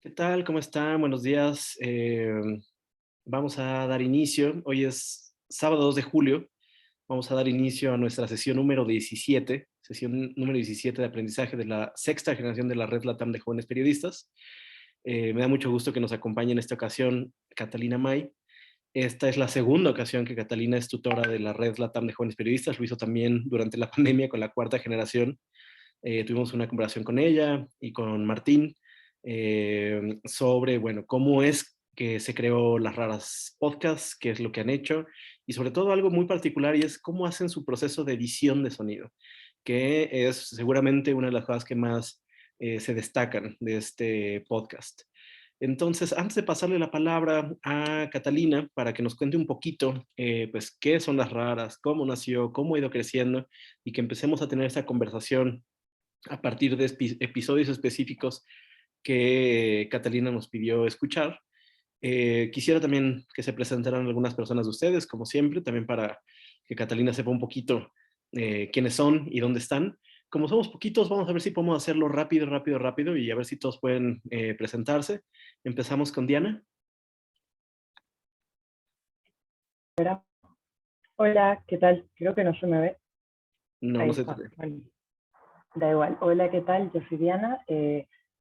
¿Qué tal? ¿Cómo están? Buenos días. Vamos a dar inicio. Hoy es sábado 2 de julio. Vamos a dar inicio a nuestra sesión número 17 de aprendizaje de la sexta generación de la Red LATAM de Jóvenes Periodistas. Me da mucho gusto que nos acompañe en esta ocasión Catalina May. Esta es la segunda ocasión que Catalina es tutora de la Red LATAM de Jóvenes Periodistas. Lo hizo también durante la pandemia con la cuarta generación. Tuvimos una conversación con ella y con Martín sobre, bueno, cómo es que se creó Las Raras Podcast, qué es lo que han hecho, y sobre todo algo muy particular, y es cómo hacen su proceso de edición de sonido, que es seguramente una de las cosas que más se destacan de este podcast. Entonces, antes de pasarle la palabra a Catalina para que nos cuente un poquito, pues, qué son Las Raras, cómo nació, cómo ha ido creciendo, y que empecemos a tener esa conversación a partir de episodios específicos que Catalina nos pidió escuchar. Quisiera también que se presentaran algunas personas de ustedes, como siempre, también para que Catalina sepa un poquito quiénes son y dónde están. Como somos poquitos, vamos a ver si podemos hacerlo rápido, rápido, rápido y a ver si todos pueden presentarse. Empezamos con Diana. Hola, ¿qué tal? Creo que no se me ve. No, Ahí no sé. está. Bueno, da igual. Hola, ¿qué tal? Yo soy Diana,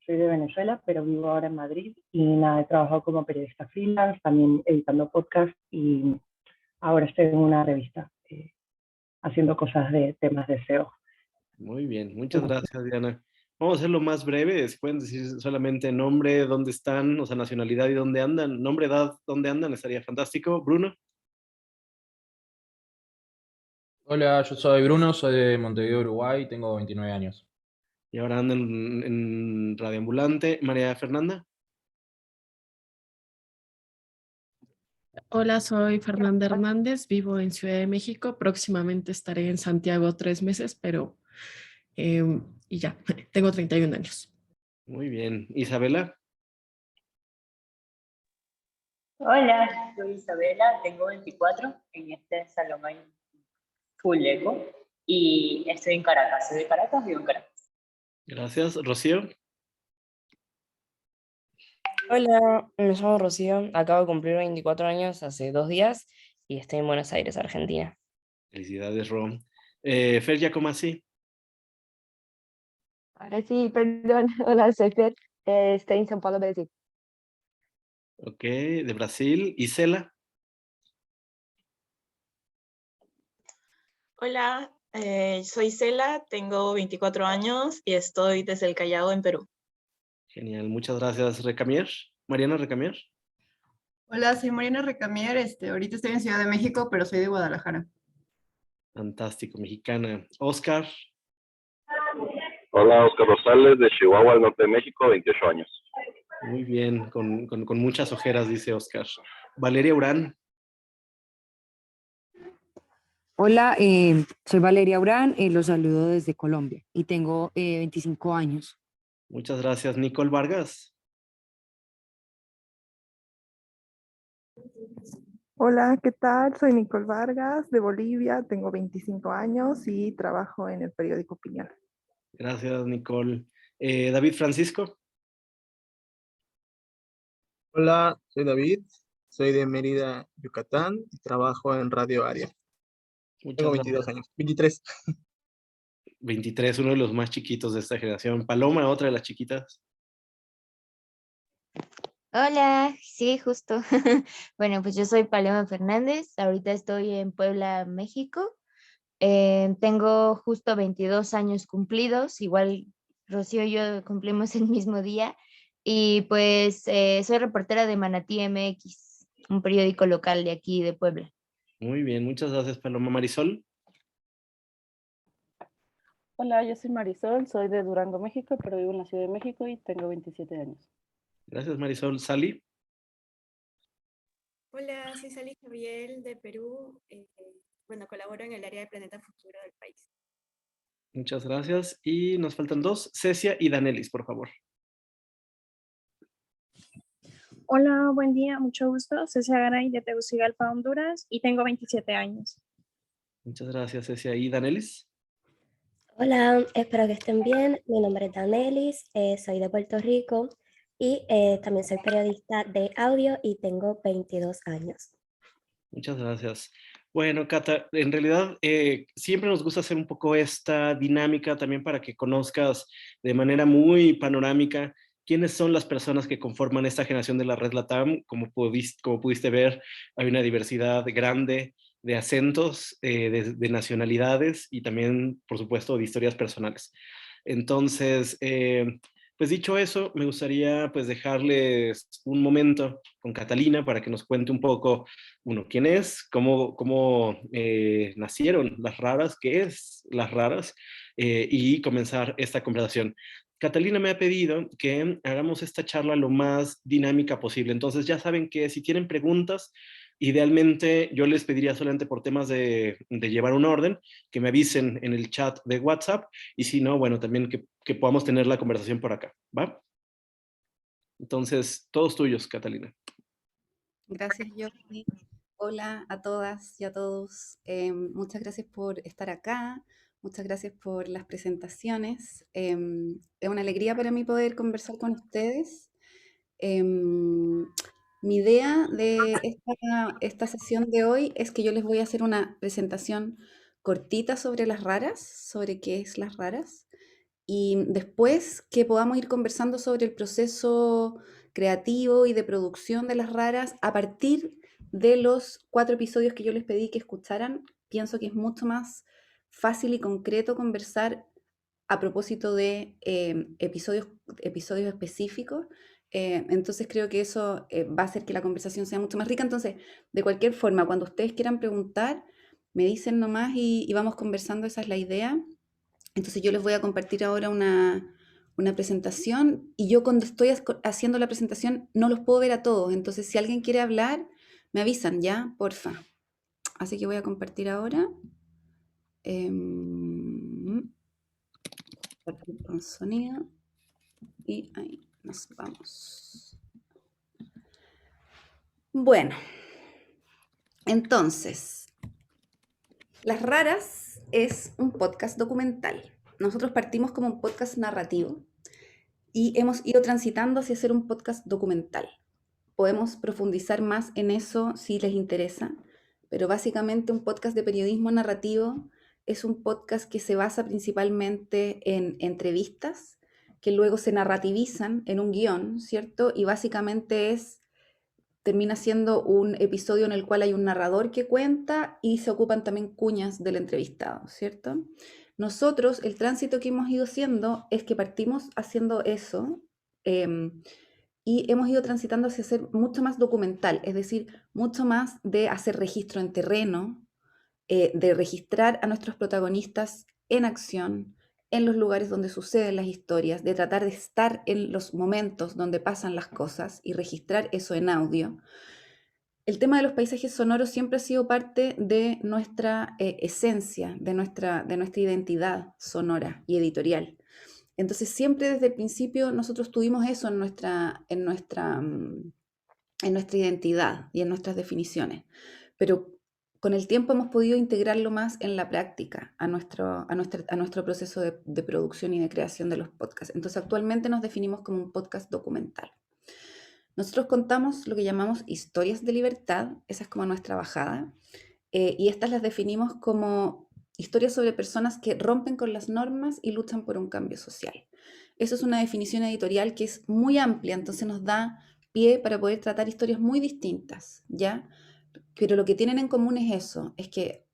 soy de Venezuela, pero vivo ahora en Madrid y nada, he trabajado como periodista freelance, también editando podcast y ahora estoy en una revista haciendo cosas de temas de SEO. Muy bien, muchas gracias, Diana. Vamos a hacerlo más breve. Si pueden decir solamente nombre, dónde están, o sea, nacionalidad y dónde andan. Nombre, edad, dónde andan, estaría fantástico. Bruno. Hola, yo soy Bruno, soy de Montevideo, Uruguay, tengo 29 años. Y ahora andan en Radioambulante. María Fernanda. Hola, soy Fernanda Hernández, vivo en Ciudad de México. Próximamente estaré en Santiago 3 meses, pero y ya, tengo 31 años. Muy bien. Isabela. Hola, soy Isabela, tengo 24, en este salón hay full eco y estoy en Caracas, soy de Caracas, vivo en Caracas. Gracias. Rocío. Hola, me llamo Rocío, acabo de cumplir 24 años hace 2 días y estoy en Buenos Aires, Argentina. Felicidades, Rom. Fer Giacomazzi. Ahora sí, perdón. Hola, soy Fer. Estoy en São Paulo, Brasil. Ok, de Brasil. Isela. Hola, soy Cela, tengo 24 años y estoy desde el Callao, en Perú. Genial, muchas gracias. Recamier. Mariana Recamier. Hola, soy Mariana Recamier. Ahorita estoy en Ciudad de México, pero soy de Guadalajara. Fantástico, mexicana. Oscar. Hola, Oscar Rosales, de Chihuahua, al norte de México, 28 años. Muy bien, con muchas ojeras, dice Oscar. Valeria Urán. Hola, soy Valeria Urán, los saludo desde Colombia y tengo 25 años. Muchas gracias. Nicole Vargas. Hola, ¿qué tal? Soy Nicole Vargas de Bolivia, tengo 25 años y trabajo en el periódico Opinión. Gracias, Nicole. David Francisco. Hola, soy David, soy de Mérida, Yucatán y trabajo en Radio Área. Tengo 22 años, 23. 23, uno de los más chiquitos de esta generación. Paloma, otra de las chiquitas. Hola, sí, justo. Bueno, pues yo soy Paloma Fernández, ahorita estoy en Puebla, México. Tengo justo 22 años cumplidos, igual Rocío y yo cumplimos el mismo día. Y pues soy reportera de Manatí MX, un periódico local de aquí de Puebla. Muy bien, muchas gracias, Paloma. Marisol. Hola, yo soy Marisol, soy de Durango, México, pero vivo en la Ciudad de México y tengo 27 años. Gracias, Marisol. Sally. Hola, soy Sally Gabriel de Perú. Bueno, colaboro en el área de Planeta Futuro del país. Muchas gracias. Y nos faltan dos, Cecia y Danelis, por favor. Hola, buen día, mucho gusto. Cecia Garay de Tegucigalpa, Honduras y tengo 27 años. Muchas gracias, Cecia. ¿Y Danelis? Hola, espero que estén bien. Mi nombre es Danelis, soy de Puerto Rico y también soy periodista de audio y tengo 22 años. Muchas gracias. Bueno, Cata, en realidad siempre nos gusta hacer un poco esta dinámica también para que conozcas de manera muy panorámica quiénes son las personas que conforman esta generación de la Red LATAM. Como pudiste ver, hay una diversidad grande de acentos, de nacionalidades y también, por supuesto, de historias personales. Entonces, pues dicho eso, me gustaría pues dejarles un momento con Catalina para que nos cuente un poco, uno, quién es, cómo nacieron las raras, qué es las raras, y comenzar esta conversación. Catalina me ha pedido que hagamos esta charla lo más dinámica posible. Entonces ya saben que si tienen preguntas, idealmente yo les pediría solamente por temas de llevar un orden, que me avisen en el chat de WhatsApp, y si no, bueno, también que podamos tener la conversación por acá, ¿va? Entonces, todos tuyos, Catalina. Gracias, Jordi. Hola a todas y a todos. Muchas gracias por estar acá. Muchas gracias por las presentaciones. Es una alegría para mí poder conversar con ustedes. Mi idea de esta sesión de hoy es que yo les voy a hacer una presentación cortita sobre las raras, sobre qué es las raras, y después que podamos ir conversando sobre el proceso creativo y de producción de las raras a partir de los 4 episodios que yo les pedí que escucharan. Pienso que es mucho más fácil y concreto conversar a propósito de episodios específicos. Entonces creo que eso va a hacer que la conversación sea mucho más rica. Entonces, de cualquier forma, cuando ustedes quieran preguntar, me dicen nomás y vamos conversando, esa es la idea. Entonces yo les voy a compartir ahora una presentación, y yo cuando estoy haciendo la presentación no los puedo ver a todos. Entonces si alguien quiere hablar, me avisan, ¿ya? Porfa. Así que voy a compartir ahora. Compartir con sonido. Y ahí nos vamos. Bueno, entonces, Las Raras es un podcast documental. Nosotros partimos como un podcast narrativo y hemos ido transitando hacia ser un podcast documental. Podemos profundizar más en eso si les interesa, pero básicamente un podcast de periodismo narrativo es un podcast que se basa principalmente en entrevistas que luego se narrativizan en un guión, ¿cierto? Y básicamente termina siendo un episodio en el cual hay un narrador que cuenta y se ocupan también cuñas del entrevistado, ¿cierto? Nosotros, el tránsito que hemos ido haciendo es que partimos haciendo eso y hemos ido transitando hacia ser mucho más documental, es decir, mucho más de hacer registro en terreno, de registrar a nuestros protagonistas en acción, en los lugares donde suceden las historias, de tratar de estar en los momentos donde pasan las cosas y registrar eso en audio. El tema de los paisajes sonoros siempre ha sido parte de nuestra esencia, de nuestra identidad sonora y editorial. Entonces siempre desde el principio nosotros tuvimos eso en nuestra identidad y en nuestras definiciones, pero con el tiempo hemos podido integrarlo más en la práctica a nuestro proceso de producción y de creación de los podcasts. Entonces actualmente nos definimos como un podcast documental. Nosotros contamos lo que llamamos historias de libertad, esa es como nuestra bajada, y estas las definimos como historias sobre personas que rompen con las normas y luchan por un cambio social. Eso es una definición editorial que es muy amplia, entonces nos da pie para poder tratar historias muy distintas, ¿ya? Pero lo que tienen en común es eso, es que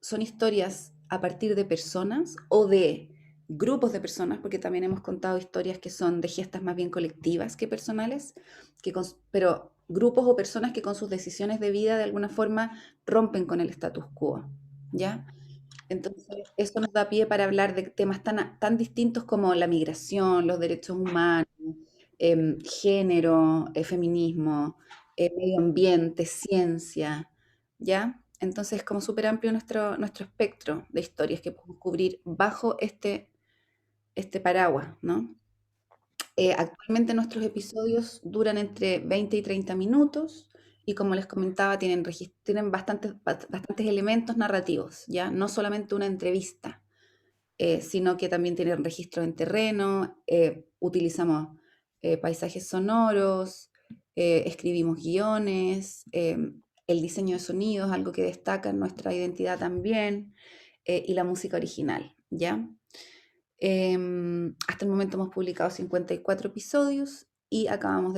son historias a partir de personas o de grupos de personas, porque también hemos contado historias que son de gestas más bien colectivas que personales, pero grupos o personas que con sus decisiones de vida de alguna forma rompen con el status quo, ¿ya? Entonces, esto nos da pie para hablar de temas tan distintos como la migración, los derechos humanos, género, feminismo, medio ambiente, ciencia, ¿ya? Entonces, como súper amplio nuestro espectro de historias que podemos cubrir bajo este paraguas, ¿no? Actualmente nuestros episodios duran entre 20 y 30 minutos y como les comentaba, tienen bastantes elementos narrativos, ¿ya? No solamente una entrevista, sino que también tienen registros en terreno, utilizamos paisajes sonoros, escribimos guiones, el diseño de sonidos, algo que destaca en nuestra identidad también, y la música original, ¿ya? Hasta el momento hemos publicado 54 episodios y acabamos,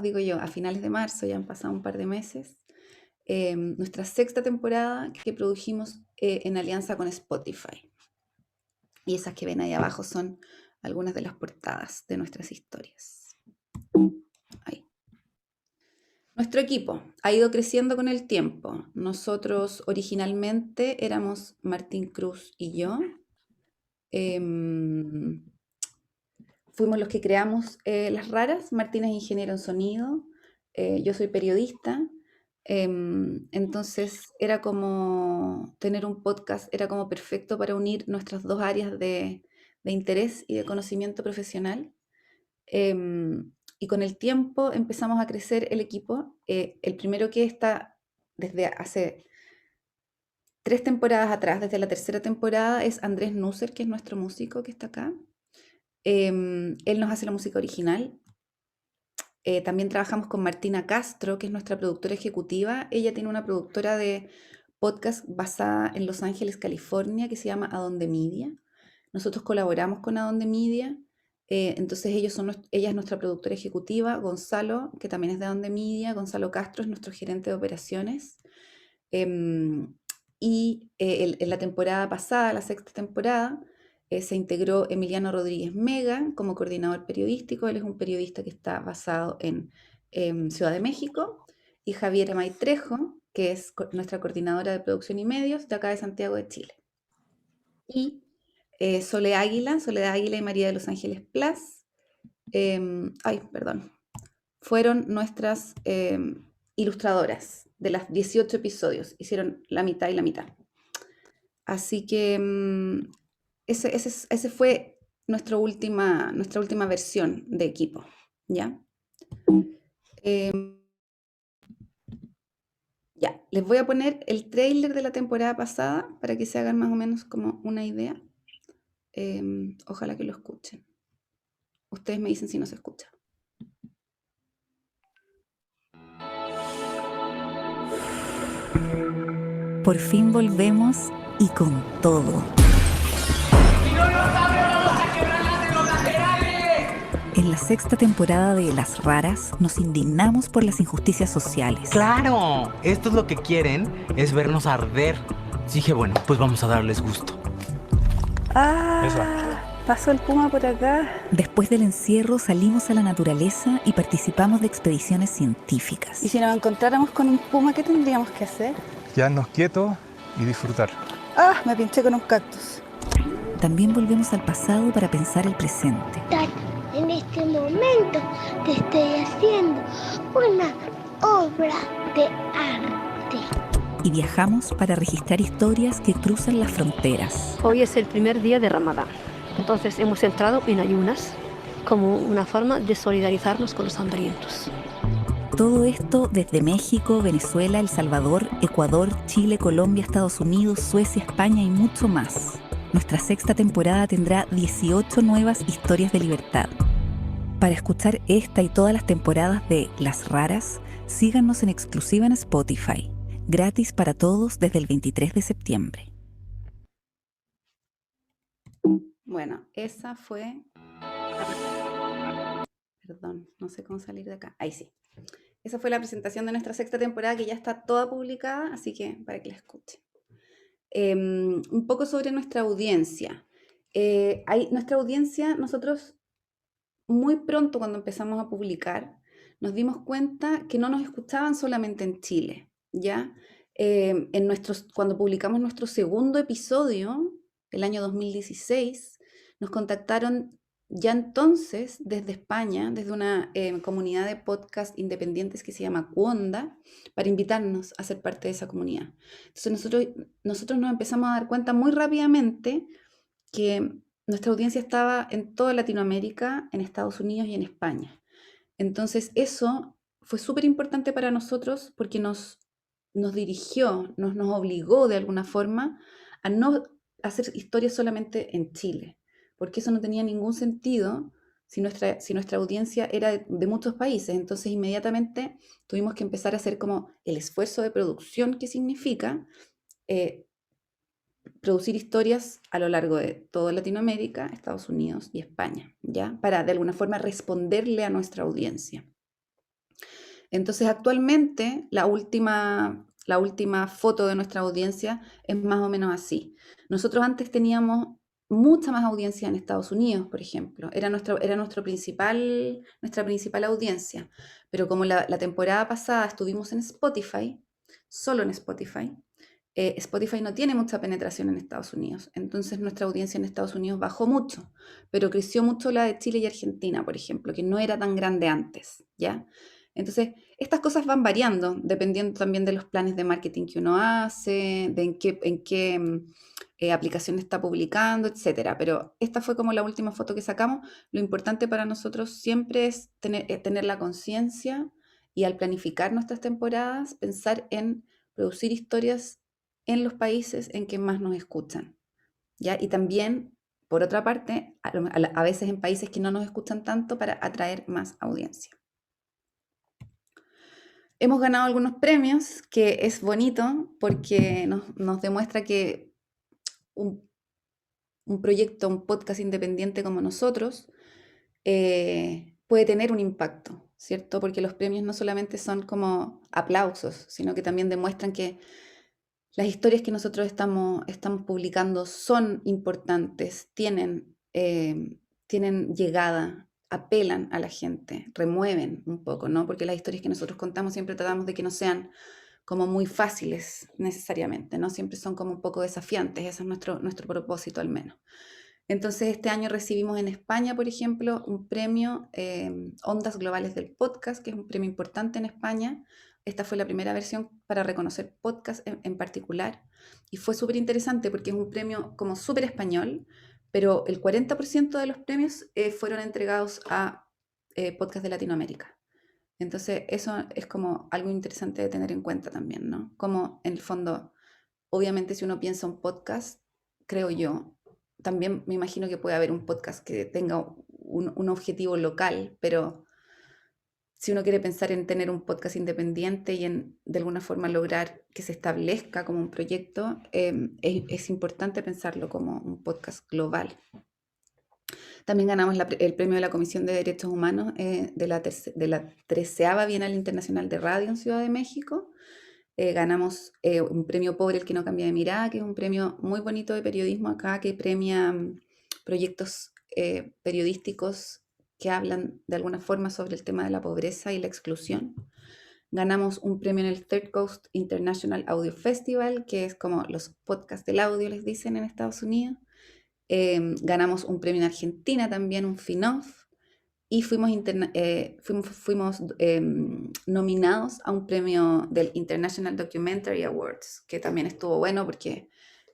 digo yo, a finales de marzo, ya han pasado un par de meses, nuestra 6ª temporada que produjimos en alianza con Spotify. Y esas que ven ahí abajo son algunas de las portadas de nuestras historias. Ahí. Nuestro equipo ha ido creciendo con el tiempo. Nosotros originalmente éramos Martín Cruz y yo. Fuimos los que creamos Las Raras. Martín es ingeniero en sonido, yo soy periodista. Entonces era como tener un podcast, era como perfecto para unir nuestras dos áreas de interés y de conocimiento profesional. Y con el tiempo empezamos a crecer el equipo. El primero que está desde hace 3 temporadas atrás, desde la 3ª temporada, es Andrés Nusser, que es nuestro músico que está acá. Él nos hace la música original. También trabajamos con Martina Castro, que es nuestra productora ejecutiva. Ella tiene una productora de podcast basada en Los Ángeles, California, que se llama Adonde Media. Nosotros colaboramos con Adonde Media. Entonces ella es nuestra productora ejecutiva. Gonzalo, que también es de Adonde Media. Gonzalo Castro es nuestro gerente de operaciones. En la temporada pasada, la 6ª temporada, se integró Emiliano Rodríguez Mega como coordinador periodístico. Él es un periodista que está basado en Ciudad de México. Y Javiera Maitrejo, que es nuestra coordinadora de producción y medios de acá de Santiago de Chile. Y Soledad Águila y María de Los Ángeles Plas, fueron nuestras ilustradoras de las 18 episodios. Hicieron la mitad y la mitad. Así que ese fue nuestra última versión de equipo, ¿ya? Ya, les voy a poner el tráiler de la temporada pasada para que se hagan más o menos como una idea. Ojalá que lo escuchen. Ustedes me dicen si no se escucha. Por fin volvemos y con todo. En la 6ª temporada de Las Raras nos indignamos por las injusticias sociales. ¡Claro! Esto es lo que quieren, es vernos arder. Dije, bueno, pues vamos a darles gusto. Pasó el puma por acá. Después del encierro salimos a la naturaleza y participamos de expediciones científicas. Y si nos encontráramos con un puma, ¿qué tendríamos que hacer? Quedarnos quietos y disfrutar. Me pinché con un cactus. También volvemos al pasado para pensar el presente. En este momento te estoy haciendo una obra de arte. Y viajamos para registrar historias que cruzan las fronteras. Hoy es el primer día de Ramadán. Entonces hemos entrado en ayunas como una forma de solidarizarnos con los hambrientos. Todo esto desde México, Venezuela, El Salvador, Ecuador, Chile, Colombia, Estados Unidos, Suecia, España y mucho más. Nuestra 6ª temporada tendrá 18 nuevas historias de libertad. Para escuchar esta y todas las temporadas de Las Raras, síganos en exclusiva en Spotify. Gratis para todos desde el 23 de septiembre. Bueno, esa fue... Perdón, no sé cómo salir de acá. Ahí sí. Esa fue la presentación de nuestra 6ª temporada, que ya está toda publicada, así que para que la escuchen. Un poco sobre nuestra audiencia. Nuestra audiencia, nosotros muy pronto cuando empezamos a publicar, nos dimos cuenta que no nos escuchaban solamente en Chile, ¿ya? Cuando publicamos nuestro 2º episodio, el año 2016, nos contactaron ya entonces desde España, desde una comunidad de podcast independientes que se llama Cuonda, para invitarnos a ser parte de esa comunidad. Entonces nosotros nos empezamos a dar cuenta muy rápidamente que nuestra audiencia estaba en toda Latinoamérica, en Estados Unidos y en España. Entonces eso fue súper importante para nosotros porque nos dirigió, nos obligó de alguna forma a no hacer historias solamente en Chile, porque eso no tenía ningún sentido si nuestra audiencia era de muchos países. Entonces inmediatamente tuvimos que empezar a hacer como el esfuerzo de producción que significa producir historias a lo largo de toda Latinoamérica, Estados Unidos y España, ¿ya? Para de alguna forma responderle a nuestra audiencia. Entonces actualmente la última foto de nuestra audiencia es más o menos así. Nosotros antes teníamos mucha más audiencia en Estados Unidos, por ejemplo. Era nuestra principal audiencia. Pero como la temporada pasada estuvimos en Spotify, solo en Spotify, Spotify no tiene mucha penetración en Estados Unidos. Entonces nuestra audiencia en Estados Unidos bajó mucho, pero creció mucho la de Chile y Argentina, por ejemplo, que no era tan grande antes, ¿ya? Entonces, estas cosas van variando, dependiendo también de los planes de marketing que uno hace, de en qué aplicación está publicando, etcétera. Pero esta fue como la última foto que sacamos. Lo importante para nosotros siempre es tener la conciencia y al planificar nuestras temporadas, pensar en producir historias en los países en que más nos escuchan, ¿ya? Y también, por otra parte, a veces en países que no nos escuchan tanto para atraer más audiencia. Hemos ganado algunos premios, que es bonito porque nos demuestra que un proyecto, un podcast independiente como nosotros, puede tener un impacto, ¿cierto? Porque los premios no solamente son como aplausos, sino que también demuestran que las historias que nosotros estamos publicando son importantes, tienen llegada, apelan a la gente, remueven un poco, ¿no? Porque las historias que nosotros contamos siempre tratamos de que no sean como muy fáciles necesariamente, ¿no? Siempre son como un poco desafiantes, ese es nuestro propósito al menos. Entonces este año recibimos en España, por ejemplo, un premio Ondas Globales del Podcast, que es un premio importante en España. Esta fue la primera versión para reconocer podcast en particular y fue súper interesante porque es un premio como súper español, pero el 40% de los premios fueron entregados a podcast de Latinoamérica. Entonces eso es como algo interesante de tener en cuenta también, ¿no? Como en el fondo, obviamente si uno piensa un podcast, creo yo, también me imagino que puede haber un podcast que tenga un objetivo local, pero si uno quiere pensar en tener un podcast independiente y en de alguna forma lograr que se establezca como un proyecto, es importante pensarlo como un podcast global. También ganamos el premio de la Comisión de Derechos Humanos de la 13ª Bienal Internacional de Radio en Ciudad de México. Ganamos un premio Pobre el que no cambia de mirada, que es un premio muy bonito de periodismo acá, que premia proyectos periodísticos que hablan de alguna forma sobre el tema de la pobreza y la exclusión. Ganamos un premio en el Third Coast International Audio Festival, que es como los podcasts del audio, les dicen en Estados Unidos. Ganamos un premio en Argentina también, un FINOF, y fuimos nominados a un premio del International Documentary Awards, que también estuvo bueno porque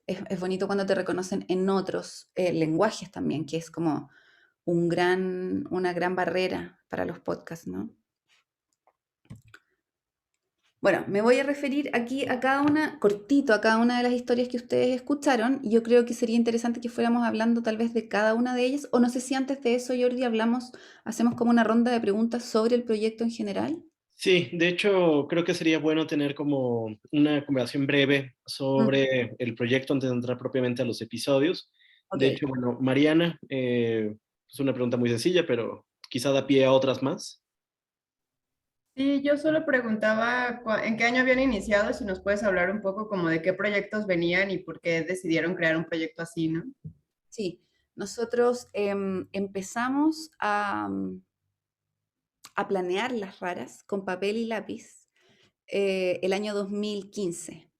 es bonito cuando te reconocen en otros lenguajes también, que es como una gran barrera para los podcasts, ¿no? Bueno, me voy a referir aquí a cada una de las historias que ustedes escucharon. Yo creo que sería interesante que fuéramos hablando tal vez de cada una de ellas, o no sé si antes de eso, Jordi, hacemos como una ronda de preguntas sobre el proyecto en general. Sí, de hecho, creo que sería bueno tener como una conversación breve sobre el proyecto antes de entrar propiamente a los episodios. Okay. De hecho, bueno, Mariana, es una pregunta muy sencilla, pero quizá da pie a otras más. Sí, yo solo preguntaba en qué año habían iniciado, si nos puedes hablar un poco como de qué proyectos venían y por qué decidieron crear un proyecto así, ¿no? Sí, nosotros empezamos a planear las raras con papel y lápiz el año 2015.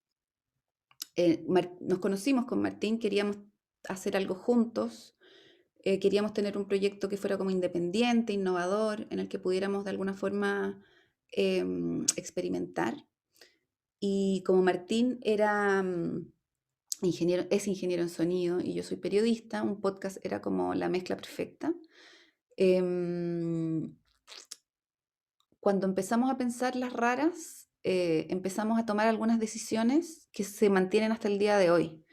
Nos conocimos con Martín, queríamos hacer algo juntos, queríamos tener un proyecto que fuera como independiente, innovador, en el que pudiéramos de alguna forma experimentar. Y como Martín es ingeniero en sonido y yo soy periodista, un podcast era como la mezcla perfecta. Cuando empezamos a pensar las raras, empezamos a tomar algunas decisiones que se mantienen hasta el día de hoy.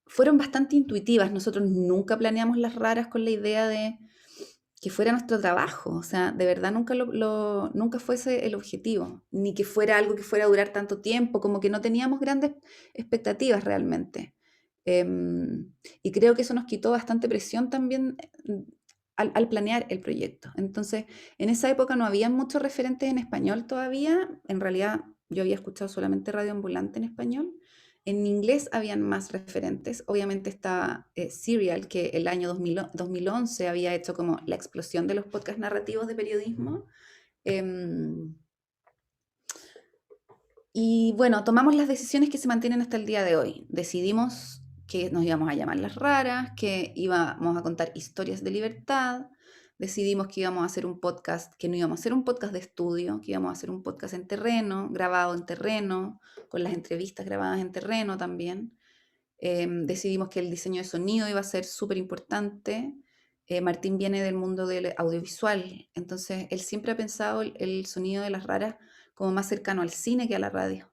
Fueron bastante intuitivas. Nosotros nunca planeamos las raras con la idea de que fuera nuestro trabajo, o sea, de verdad nunca fuese el objetivo, ni que fuera algo que fuera a durar tanto tiempo, como que no teníamos grandes expectativas realmente. Y creo que eso nos quitó bastante presión también al planear el proyecto. Entonces, en esa época no había muchos referentes en español todavía, en realidad yo había escuchado solamente Radio Ambulante en español. En inglés habían más referentes. Obviamente está Serial, que el año 2011 había hecho como la explosión de los podcasts narrativos de periodismo. Y bueno, tomamos las decisiones que se mantienen hasta el día de hoy. Decidimos que nos íbamos a llamar Las Raras, que íbamos a contar historias de libertad. Decidimos que íbamos a hacer un podcast, que no íbamos a hacer un podcast de estudio, que íbamos a hacer un podcast en terreno, grabado en terreno, con las entrevistas grabadas en terreno también. Decidimos que el diseño de sonido iba a ser súper importante. Martín viene del mundo del audiovisual, entonces él siempre ha pensado el sonido de Las Raras como más cercano al cine que a la radio.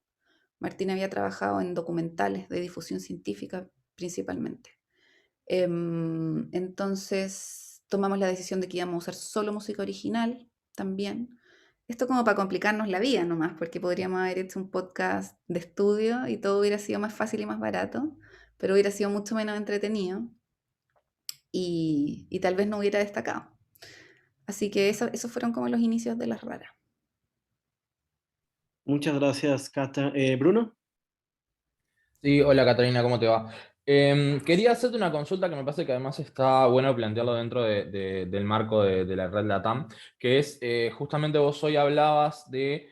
Martín había trabajado en documentales de difusión científica principalmente. Entonces tomamos la decisión de que íbamos a usar solo música original también. Esto como para complicarnos la vida nomás, porque podríamos haber hecho un podcast de estudio y todo hubiera sido más fácil y más barato, pero hubiera sido mucho menos entretenido y tal vez no hubiera destacado. Así que esos fueron como los inicios de Las Raras. Muchas gracias, Cata. ¿Bruno? Sí, hola Catalina, ¿cómo te va? Quería hacerte una consulta que me parece que además está bueno plantearlo dentro del marco de la red LATAM, que es justamente vos hoy hablabas de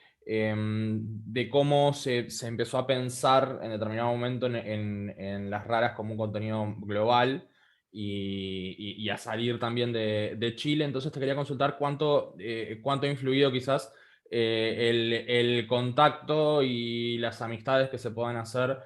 cómo se empezó a pensar en determinado momento en Las Raras como un contenido global y a salir también de Chile. Entonces te quería consultar cuánto ha influido quizás el contacto y las amistades que se puedan hacer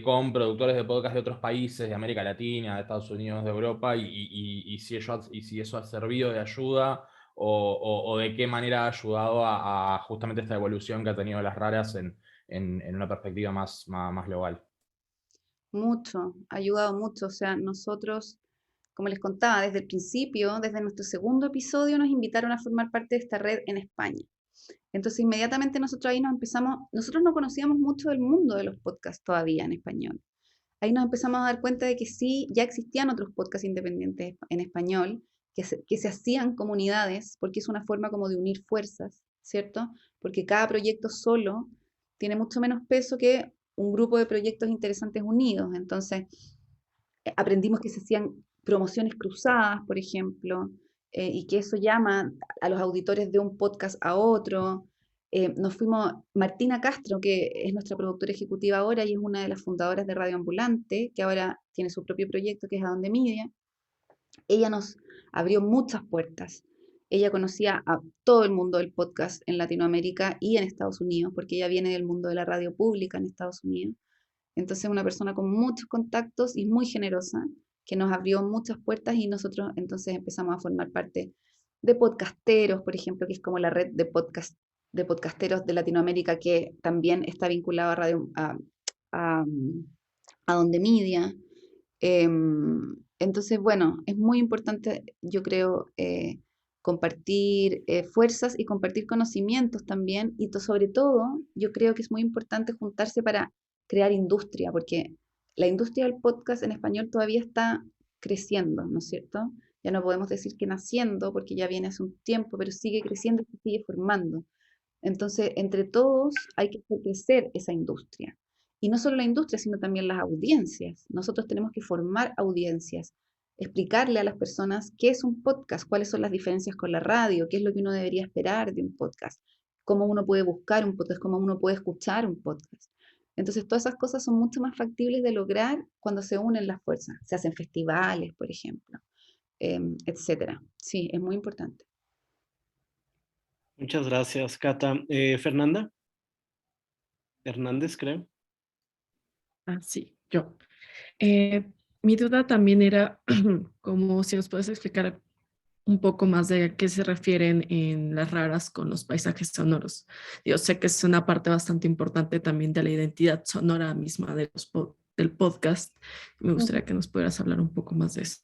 con productores de podcast de otros países, de América Latina, de Estados Unidos, de Europa, y si eso ha servido de ayuda o de qué manera ha ayudado a justamente esta evolución que ha tenido Las Raras en una perspectiva más global. Mucho, ha ayudado mucho. O sea, nosotros, como les contaba, desde el principio, desde nuestro segundo episodio, nos invitaron a formar parte de esta red en España. Entonces inmediatamente nosotros ahí nosotros no conocíamos mucho del mundo de los podcasts todavía en español. Ahí nos empezamos a dar cuenta de que sí, ya existían otros podcasts independientes en español, que se hacían comunidades, porque es una forma como de unir fuerzas, ¿cierto? Porque cada proyecto solo tiene mucho menos peso que un grupo de proyectos interesantes unidos. Entonces aprendimos que se hacían promociones cruzadas, por ejemplo, y que eso llama a los auditores de un podcast a otro. Nos fuimos, Martina Castro, que es nuestra productora ejecutiva ahora y es una de las fundadoras de Radio Ambulante, que ahora tiene su propio proyecto que es Adonde Media. Ella nos abrió muchas puertas. Ella conocía a todo el mundo del podcast en Latinoamérica y en Estados Unidos, porque ella viene del mundo de la radio pública en Estados Unidos. Entonces, una persona con muchos contactos y muy generosa, que nos abrió muchas puertas y nosotros entonces empezamos a formar parte de Podcasteros, por ejemplo, que es como la red de podcasteros de Latinoamérica que también está vinculado a Donde Media. Entonces, bueno, es muy importante, yo creo, compartir fuerzas y compartir conocimientos también, y sobre todo, yo creo que es muy importante juntarse para crear industria, porque la industria del podcast en español todavía está creciendo, ¿no es cierto? Ya no podemos decir que naciendo, porque ya viene hace un tiempo, pero sigue creciendo y se sigue formando. Entonces, entre todos hay que hacer crecer esa industria. Y no solo la industria, sino también las audiencias. Nosotros tenemos que formar audiencias, explicarle a las personas qué es un podcast, cuáles son las diferencias con la radio, qué es lo que uno debería esperar de un podcast, cómo uno puede buscar un podcast, cómo uno puede escuchar un podcast. Entonces, todas esas cosas son mucho más factibles de lograr cuando se unen las fuerzas. Se hacen festivales, por ejemplo, etcétera. Sí, es muy importante. Muchas gracias, Cata. Fernanda Hernández, creo. Sí, yo. Mi duda también era como si nos puedes explicar un poco más de a qué se refieren en Las Raras con los paisajes sonoros. Yo sé que es una parte bastante importante también de la identidad sonora misma del podcast. Me gustaría que nos pudieras hablar un poco más de eso.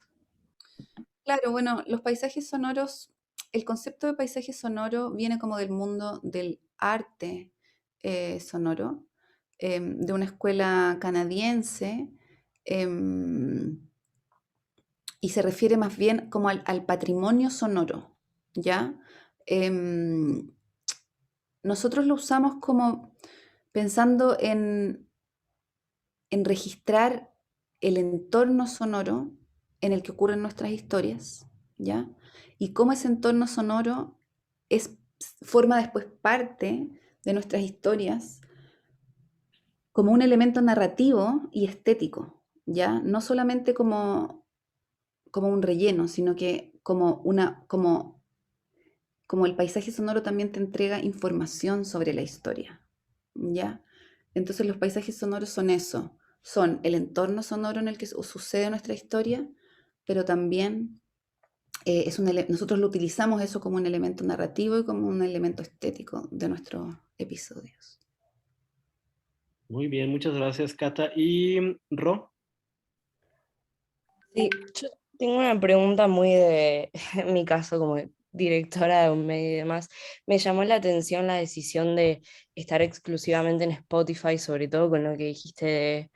Claro, bueno, los paisajes sonoros, el concepto de paisaje sonoro viene como del mundo del arte sonoro, de una escuela canadiense, em, y se refiere más bien como al patrimonio sonoro, ¿ya? Em, Nosotros lo usamos como pensando en registrar el entorno sonoro en el que ocurren nuestras historias, ¿ya? Y cómo ese entorno sonoro forma después parte de nuestras historias como un elemento narrativo y estético, ¿ya? No solamente como un relleno, sino que como el paisaje sonoro también te entrega información sobre la historia, ¿ya? Entonces los paisajes sonoros son eso, son el entorno sonoro en el que sucede nuestra historia, pero también nosotros lo utilizamos eso como un elemento narrativo y como un elemento estético de nuestros episodios. Muy bien, muchas gracias, Cata. ¿Y Ro? Sí, yo tengo una pregunta muy de en mi caso como directora de un medio y demás. Me llamó la atención la decisión de estar exclusivamente en Spotify, sobre todo con lo que dijiste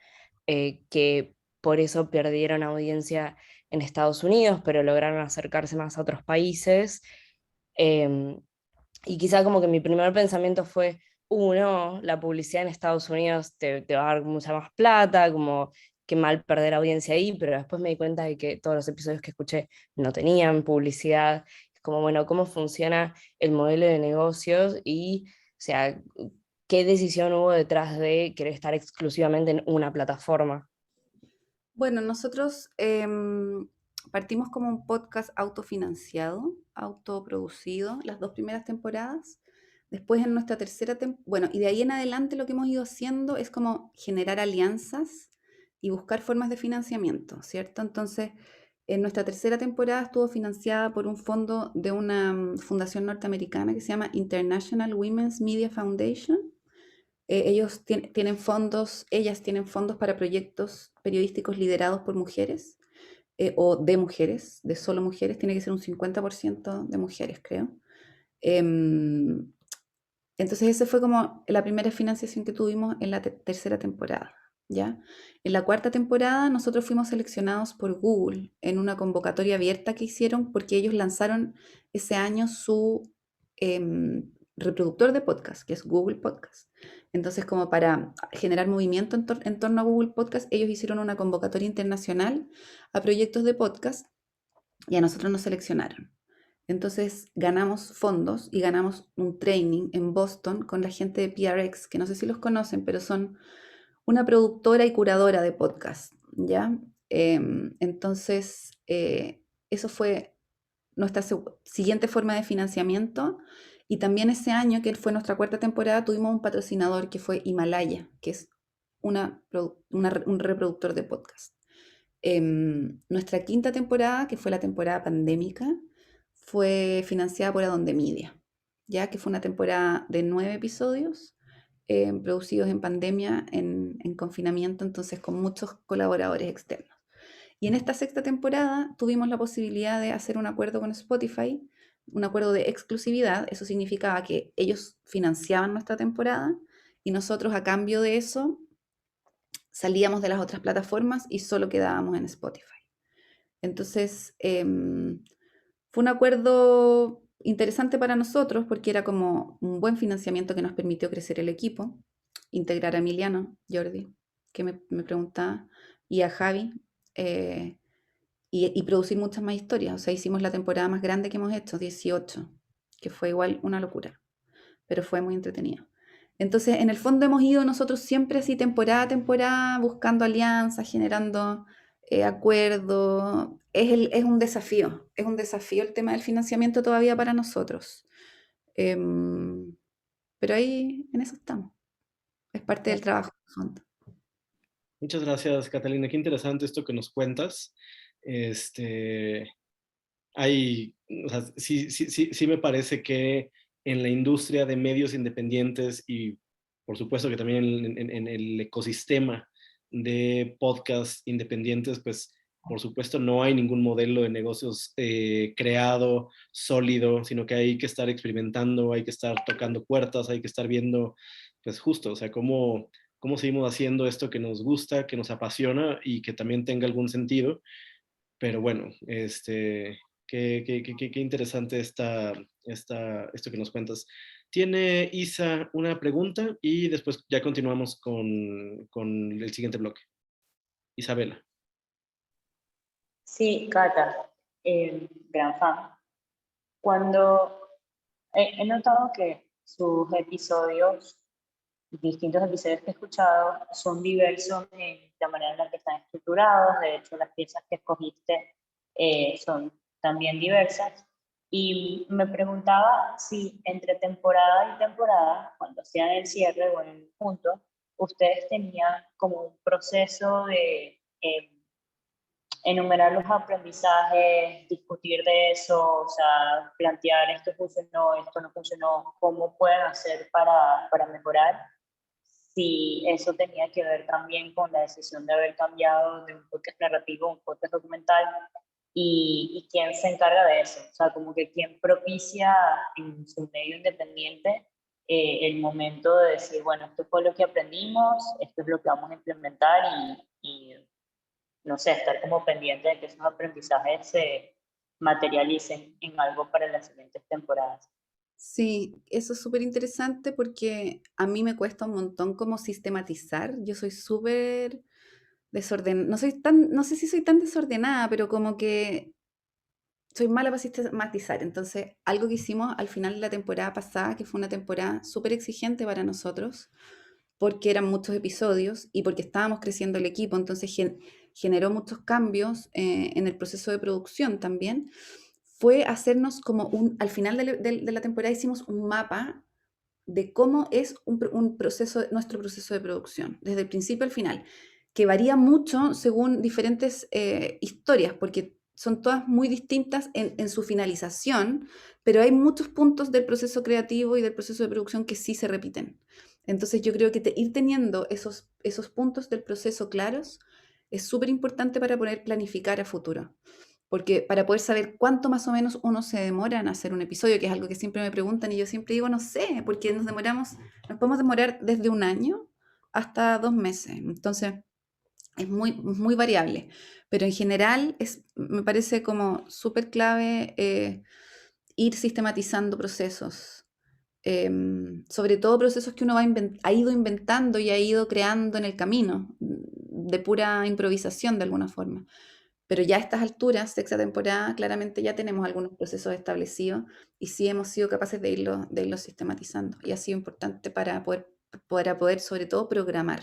de que por eso perdieron audiencia en Estados Unidos, pero lograron acercarse más a otros países. Em, y quizá como que mi primer pensamiento fue, no, la publicidad en Estados Unidos te va a dar mucha más plata, como qué mal perder audiencia ahí, pero después me di cuenta de que todos los episodios que escuché no tenían publicidad. Es como, bueno, ¿cómo funciona el modelo de negocios? Y, o sea, ¿qué decisión hubo detrás de querer estar exclusivamente en una plataforma? Bueno, nosotros partimos como un podcast autofinanciado, autoproducido, las 2 primeras temporadas. Después en nuestra tercera temporada, bueno, y de ahí en adelante lo que hemos ido haciendo es como generar alianzas y buscar formas de financiamiento, ¿cierto? Entonces, en nuestra tercera temporada estuvo financiada por un fondo de una fundación norteamericana que se llama International Women's Media Foundation. Ellos tienen fondos, ellas tienen fondos para proyectos periodísticos liderados por mujeres o de solo mujeres, tiene que ser un 50% de mujeres, creo. Entonces esa fue como la primera financiación que tuvimos en la tercera temporada, ¿ya? En la cuarta temporada nosotros fuimos seleccionados por Google en una convocatoria abierta que hicieron porque ellos lanzaron ese año su reproductor de podcast, que es Google Podcast. Entonces, como para generar movimiento en torno a Google Podcast, ellos hicieron una convocatoria internacional a proyectos de podcast y a nosotros nos seleccionaron. Entonces ganamos fondos y ganamos un training en Boston con la gente de PRX, que no sé si los conocen, pero son una productora y curadora de podcast, ¿ya? Entonces, eso fue nuestra siguiente forma de financiamiento. Y también ese año, que fue nuestra cuarta temporada, tuvimos un patrocinador que fue Himalaya, que es un reproductor de podcast. Nuestra quinta temporada, que fue la temporada pandémica, fue financiada por Adonde Media, ya que fue una temporada de 9 episodios producidos en pandemia, en confinamiento, entonces con muchos colaboradores externos. Y en esta sexta temporada tuvimos la posibilidad de hacer un acuerdo con Spotify, un acuerdo de exclusividad. Eso significaba que ellos financiaban nuestra temporada y nosotros a cambio de eso salíamos de las otras plataformas y solo quedábamos en Spotify. Entonces, fue un acuerdo interesante para nosotros porque era como un buen financiamiento que nos permitió crecer el equipo, integrar a Emiliano, Jordi, que me preguntaba, y a Javi, y producir muchas más historias. O sea, hicimos la temporada más grande que hemos hecho, 18, que fue igual una locura, pero fue muy entretenido. Entonces, en el fondo hemos ido nosotros siempre así temporada a temporada, buscando alianzas, generando acuerdos. Es un desafío el tema del financiamiento todavía para nosotros. Pero ahí, en eso estamos. Es parte del trabajo. Muchas gracias, Catalina. Qué interesante esto que nos cuentas. O sea, sí me parece que en la industria de medios independientes y por supuesto que también en el ecosistema de podcasts independientes, pues por supuesto, no hay ningún modelo de negocios creado, sólido, sino que hay que estar experimentando, hay que estar tocando puertas, hay que estar viendo, pues justo, o sea, cómo seguimos haciendo esto que nos gusta, que nos apasiona y que también tenga algún sentido. Pero bueno, qué interesante esto que nos cuentas. Tiene Isa una pregunta y después ya continuamos con el siguiente bloque. Isabela. Sí, Cata, gran fan. Cuando he notado que sus episodios, distintos episodios que he escuchado, son diversos en la manera en la que están estructurados. De hecho, las piezas que escogiste son también diversas. Y me preguntaba si entre temporada y temporada, cuando hacían el cierre o en el punto, ustedes tenían como un proceso de enumerar los aprendizajes, discutir de eso, o sea, plantear esto funcionó, esto no funcionó, cómo pueden hacer para mejorar, si eso tenía que ver también con la decisión de haber cambiado de un podcast narrativo a un podcast documental, y quién se encarga de eso, o sea, como que quién propicia en su medio independiente el momento de decir, bueno, esto fue lo que aprendimos, esto es lo que vamos a implementar y no sé, estar como pendiente de que esos aprendizajes se materialicen en algo para las siguientes temporadas. Sí, eso es súper interesante porque a mí me cuesta un montón como sistematizar. Yo soy súper desordenada, no sé si soy tan desordenada, pero como que soy mala para sistematizar. Entonces, algo que hicimos al final de la temporada pasada, que fue una temporada súper exigente para nosotros, porque eran muchos episodios y porque estábamos creciendo el equipo, entonces generó muchos cambios en el proceso de producción también, fue hacernos como al final de la temporada hicimos un mapa de cómo es nuestro proceso de producción, desde el principio al final, que varía mucho según diferentes historias, porque son todas muy distintas en su finalización, pero hay muchos puntos del proceso creativo y del proceso de producción que sí se repiten. Entonces yo creo que ir teniendo esos puntos del proceso claros es súper importante para poder planificar a futuro. Porque para poder saber cuánto más o menos uno se demora en hacer un episodio, que es algo que siempre me preguntan y yo siempre digo, no sé, porque nos podemos demorar desde 1 año hasta 2 meses. Entonces es muy variable. Pero en general me parece como súper clave ir sistematizando procesos. Sobre todo procesos que uno ha ido inventando y ha ido creando en el camino, de pura improvisación de alguna forma. Pero ya a estas alturas, sexta temporada, claramente ya tenemos algunos procesos establecidos y sí hemos sido capaces de irlos sistematizando. Y ha sido importante para poder sobre todo programar.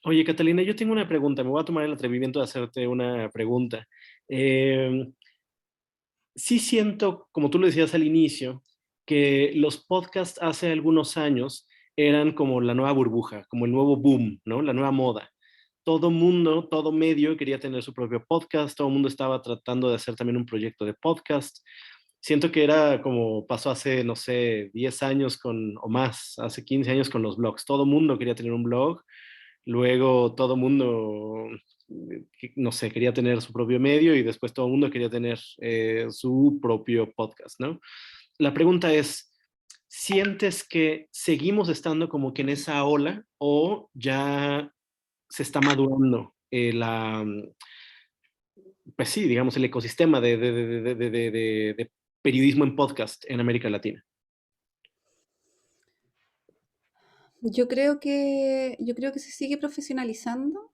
Oye, Catalina, yo tengo una pregunta. Me voy a tomar el atrevimiento de hacerte una pregunta. Sí siento, como tú lo decías al inicio, que los podcasts hace algunos años eran como la nueva burbuja, como el nuevo boom, ¿no? La nueva moda. Todo mundo, todo medio quería tener su propio podcast, todo el mundo estaba tratando de hacer también un proyecto de podcast. Siento que era como pasó hace, no sé, 10 años o más, hace 15 años con los blogs. Todo el mundo quería tener un blog, luego todo el mundo, no sé, quería tener su propio medio y después todo el mundo quería tener su propio podcast, ¿no? La pregunta es, ¿sientes que seguimos estando como que en esa ola o ya se está madurando pues sí, digamos, el ecosistema de periodismo en podcast en América Latina? Yo creo que se sigue profesionalizando.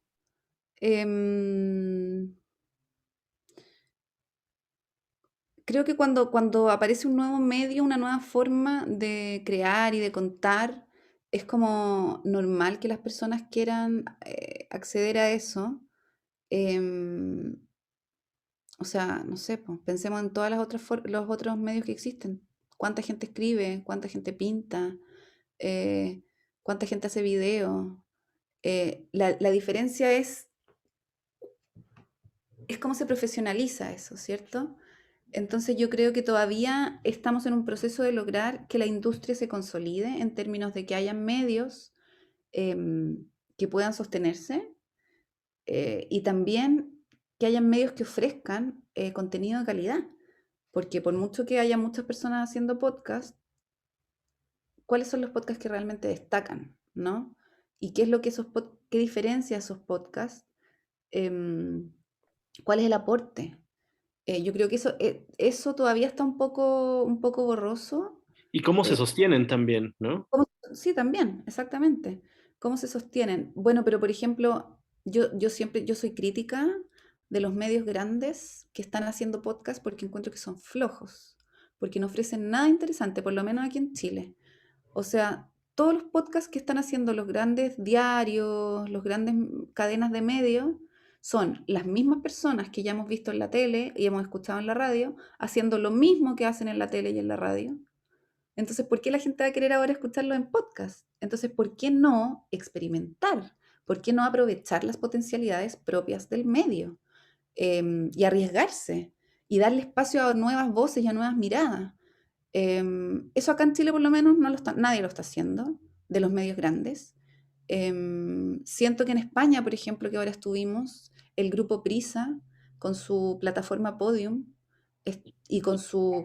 Creo que cuando aparece un nuevo medio, una nueva forma de crear y de contar, es como normal que las personas quieran acceder a eso. O sea, no sé, pues, pensemos en todas los otros medios que existen. ¿Cuánta gente escribe? ¿Cuánta gente pinta? ¿Cuánta gente hace video? La diferencia es cómo se profesionaliza eso, ¿cierto? Entonces yo creo que todavía estamos en un proceso de lograr que la industria se consolide en términos de que haya medios que puedan sostenerse y también que hayan medios que ofrezcan contenido de calidad. Porque por mucho que haya muchas personas haciendo podcast, ¿cuáles son los podcasts que realmente destacan, ¿no? Y qué es lo que qué diferencia esos podcasts, cuál es el aporte. Yo creo que eso todavía está un poco borroso. Y cómo se sostienen también, ¿no? Sí, también, exactamente. ¿Cómo se sostienen? Bueno, pero por ejemplo, yo soy crítica de los medios grandes que están haciendo podcast porque encuentro que son flojos, porque no ofrecen nada interesante, por lo menos aquí en Chile. O sea, todos los podcasts que están haciendo los grandes diarios, las grandes cadenas de medios, son las mismas personas que ya hemos visto en la tele y hemos escuchado en la radio, haciendo lo mismo que hacen en la tele y en la radio. Entonces, ¿por qué la gente va a querer ahora escucharlo en podcast? Entonces, ¿por qué no experimentar? ¿Por qué no aprovechar las potencialidades propias del medio? Y arriesgarse y darle espacio a nuevas voces y a nuevas miradas. Eso acá en Chile por lo menos nadie lo está haciendo, de los medios grandes. Siento que en España, por ejemplo, que ahora estuvimos, el grupo Prisa, con su plataforma Podium, y con su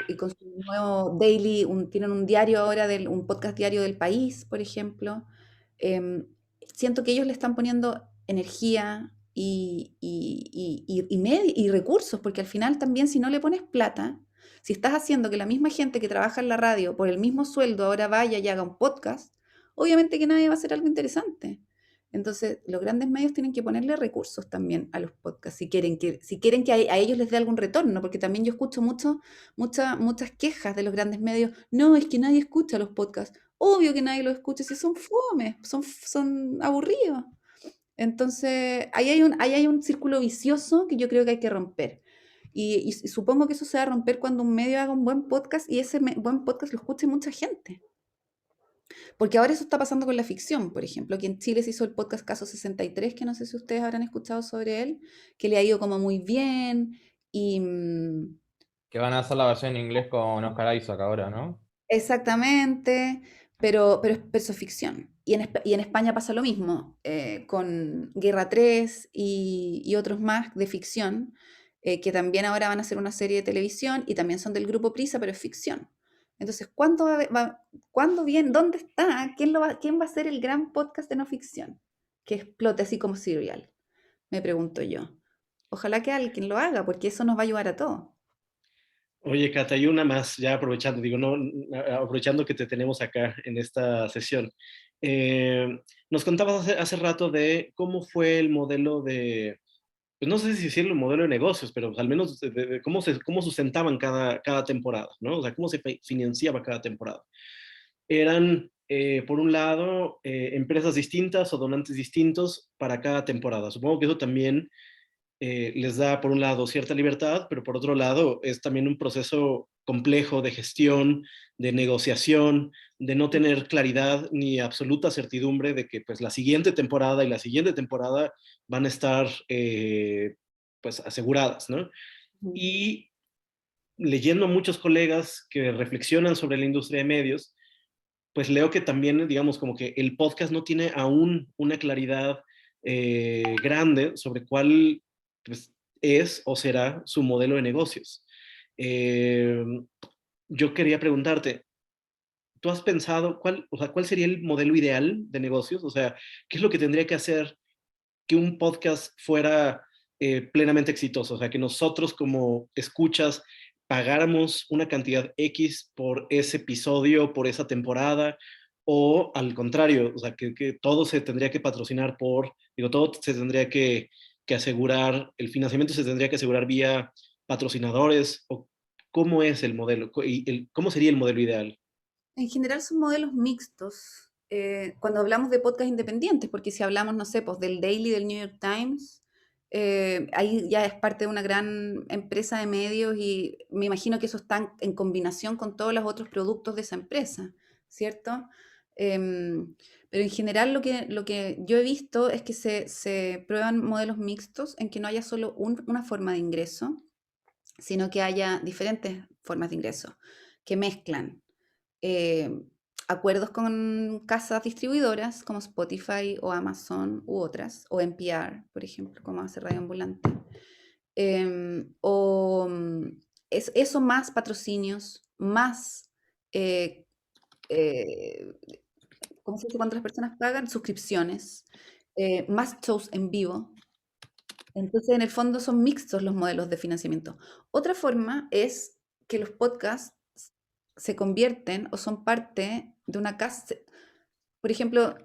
nuevo daily, tienen un diario ahora, un podcast diario del país, por ejemplo. Siento que ellos le están poniendo energía y recursos, porque al final también si no le pones plata, si estás haciendo que la misma gente que trabaja en la radio por el mismo sueldo ahora vaya y haga un podcast, obviamente que nadie va a hacer algo interesante. Entonces, los grandes medios tienen que ponerle recursos también a los podcasts, si quieren que a ellos les dé algún retorno, porque también yo escucho muchas quejas de los grandes medios. No, es que nadie escucha los podcasts. Obvio que nadie los escucha, si son fome, son aburridos. Entonces, ahí hay un círculo vicioso que yo creo que hay que romper. Y supongo que eso se va a romper cuando un medio haga un buen podcast y ese buen podcast lo escuche mucha gente. Porque ahora eso está pasando con la ficción, por ejemplo. Aquí en Chile se hizo el podcast Caso 63, que no sé si ustedes habrán escuchado sobre él, que le ha ido como muy bien. Que van a hacer la versión en inglés con Oscar Isaac ahora, ¿no? Exactamente, pero eso es ficción. Y en España pasa lo mismo, con Guerra 3 y otros más de ficción, que también ahora van a hacer una serie de televisión y también son del grupo Prisa, pero es ficción. Entonces, ¿cuándo viene? ¿Dónde está? ¿Quién va a hacer el gran podcast de no ficción? Que explote así como Serial, me pregunto yo. Ojalá que alguien lo haga, porque eso nos va a ayudar a todos. Oye, Cata, y una más, ya aprovechando, aprovechando que te tenemos acá en esta sesión. Nos contabas hace rato de cómo fue el modelo de, pues no sé si decirlo el modelo de negocios, pero pues al menos de cómo sustentaban cada temporada, ¿no? O sea, cómo se financiaba cada temporada. Eran, por un lado, empresas distintas o donantes distintos para cada temporada. Supongo que eso también les da, por un lado, cierta libertad, pero por otro lado, es también un proceso complejo de gestión, de negociación, de no tener claridad ni absoluta certidumbre de que pues, la siguiente temporada y la siguiente temporada van a estar pues, aseguradas, ¿no? Y leyendo a muchos colegas que reflexionan sobre la industria de medios, pues leo que también, digamos, como que el podcast no tiene aún una claridad grande sobre cuál pues, es o será su modelo de negocios. Yo quería preguntarte, ¿tú has pensado cuál sería el modelo ideal de negocios? O sea, ¿qué es lo que tendría que hacer que un podcast fuera plenamente exitoso? O sea, que nosotros como escuchas pagáramos una cantidad X por ese episodio, por esa temporada, o al contrario, o sea, que todo se tendría que patrocinar todo se tendría que asegurar, el financiamiento se tendría que asegurar vía patrocinadores, o cómo es el modelo, cómo sería el modelo ideal. En general son modelos mixtos. Cuando hablamos de podcast independientes, porque si hablamos, no sé, pues del Daily del New York Times, ahí ya es parte de una gran empresa de medios y me imagino que eso está en combinación con todos los otros productos de esa empresa, ¿cierto? Pero en general lo que yo he visto es que se prueban modelos mixtos en que no haya solo una forma de ingreso, sino que haya diferentes formas de ingreso que mezclan acuerdos con casas distribuidoras como Spotify o Amazon u otras, o NPR, por ejemplo, como hace Radio Ambulante, Eso más patrocinios, más, ¿cómo se dice cuando las personas pagan? Suscripciones, más shows en vivo. Entonces, en el fondo son mixtos los modelos de financiamiento. Otra forma es que los podcasts se convierten o son parte de una casa. Por ejemplo,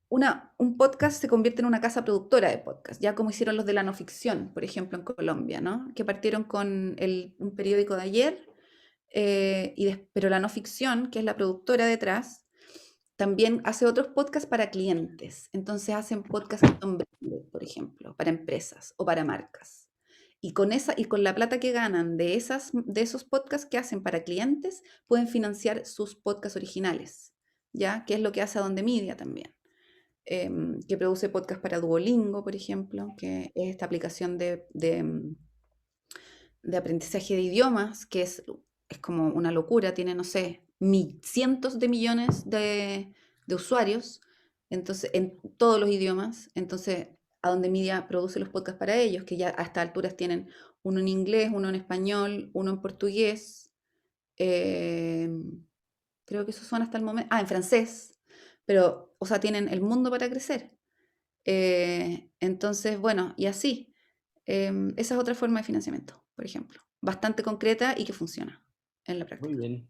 un podcast se convierte en una casa productora de podcast, ya como hicieron los de la no ficción, por ejemplo, en Colombia, ¿no? Que partieron con un periódico de ayer, pero la no ficción, que es la productora detrás, también hace otros podcasts para clientes. Entonces hacen podcasts que son branded, por ejemplo, para empresas o para marcas. Y con la plata que ganan de esos podcasts que hacen para clientes, pueden financiar sus podcasts originales, ¿ya? Que es lo que hace Adonde Media también. Que produce podcast para Duolingo, por ejemplo, que es esta aplicación de aprendizaje de idiomas, que es como una locura, tiene, no sé, cientos de millones de usuarios, entonces, en todos los idiomas. Entonces, Adonde Media produce los podcasts para ellos, que ya a estas alturas tienen uno en inglés, uno en español, uno en portugués, creo que esos son hasta el momento, en francés, pero, o sea, tienen el mundo para crecer. Entonces, bueno, y así. Esa es otra forma de financiamiento, por ejemplo, bastante concreta y que funciona en la práctica. Muy bien.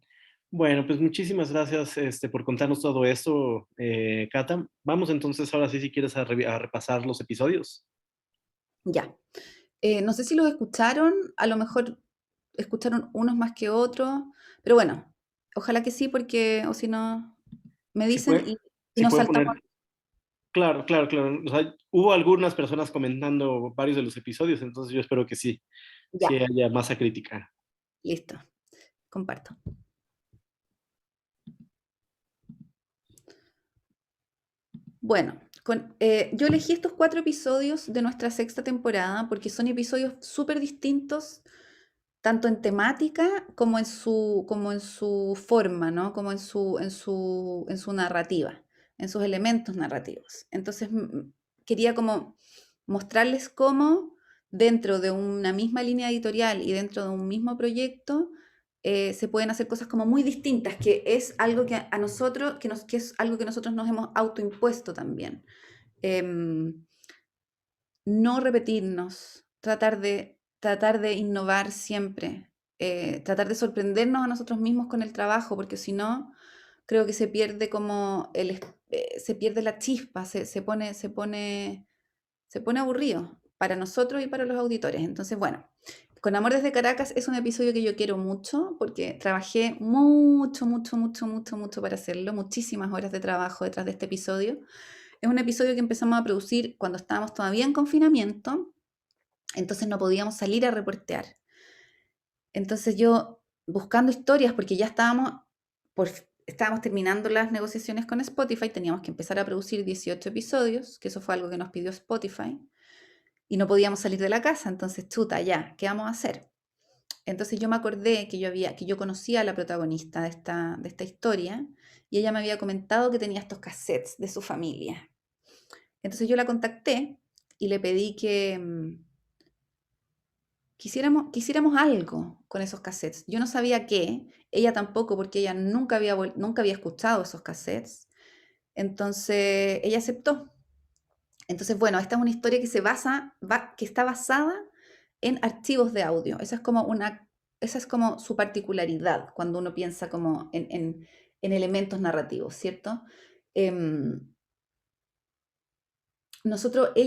Bueno, pues muchísimas gracias por contarnos todo esto, Cata. Vamos entonces ahora sí, si quieres, a repasar los episodios. Ya. No sé si los escucharon, a lo mejor escucharon unos más que otros, pero bueno, ojalá que sí, porque, o si no, me dicen y nos saltamos. Claro. O sea, hubo algunas personas comentando varios de los episodios, entonces yo espero que sí, sí haya masa crítica. Listo, comparto. Bueno, yo elegí estos 4 episodios de nuestra 6ª temporada porque son episodios súper distintos, tanto en temática como en su forma, ¿no? Como en su narrativa, en sus elementos narrativos. Entonces, quería como mostrarles cómo dentro de una misma línea editorial y dentro de un mismo proyecto se pueden hacer cosas como muy distintas, que es algo que a nosotros, que es algo que nosotros nos hemos autoimpuesto también. No repetirnos, tratar de innovar siempre, tratar de sorprendernos a nosotros mismos con el trabajo, porque si no, creo que se pierde se pierde la chispa, se pone aburrido para nosotros y para los auditores. Entonces, bueno, Con Amor desde Caracas es un episodio que yo quiero mucho porque trabajé mucho para hacerlo, muchísimas horas de trabajo detrás de este episodio. Es un episodio que empezamos a producir cuando estábamos todavía en confinamiento, entonces no podíamos salir a reportear. Entonces yo, buscando historias, porque ya estábamos terminando las negociaciones con Spotify, teníamos que empezar a producir 18 episodios, que eso fue algo que nos pidió Spotify, y no podíamos salir de la casa, entonces, chuta, ya, ¿qué vamos a hacer? Entonces yo me acordé que yo conocía a la protagonista de esta historia, y ella me había comentado que tenía estos cassettes de su familia. Entonces yo la contacté y le pedí que quisiéramos algo con esos cassettes. Yo no sabía qué, ella tampoco, porque ella nunca había escuchado esos cassettes. Entonces ella aceptó. Entonces, bueno, esta es una historia que está basada en archivos de audio. Esa es como su particularidad cuando uno piensa como en elementos narrativos, ¿cierto? Ella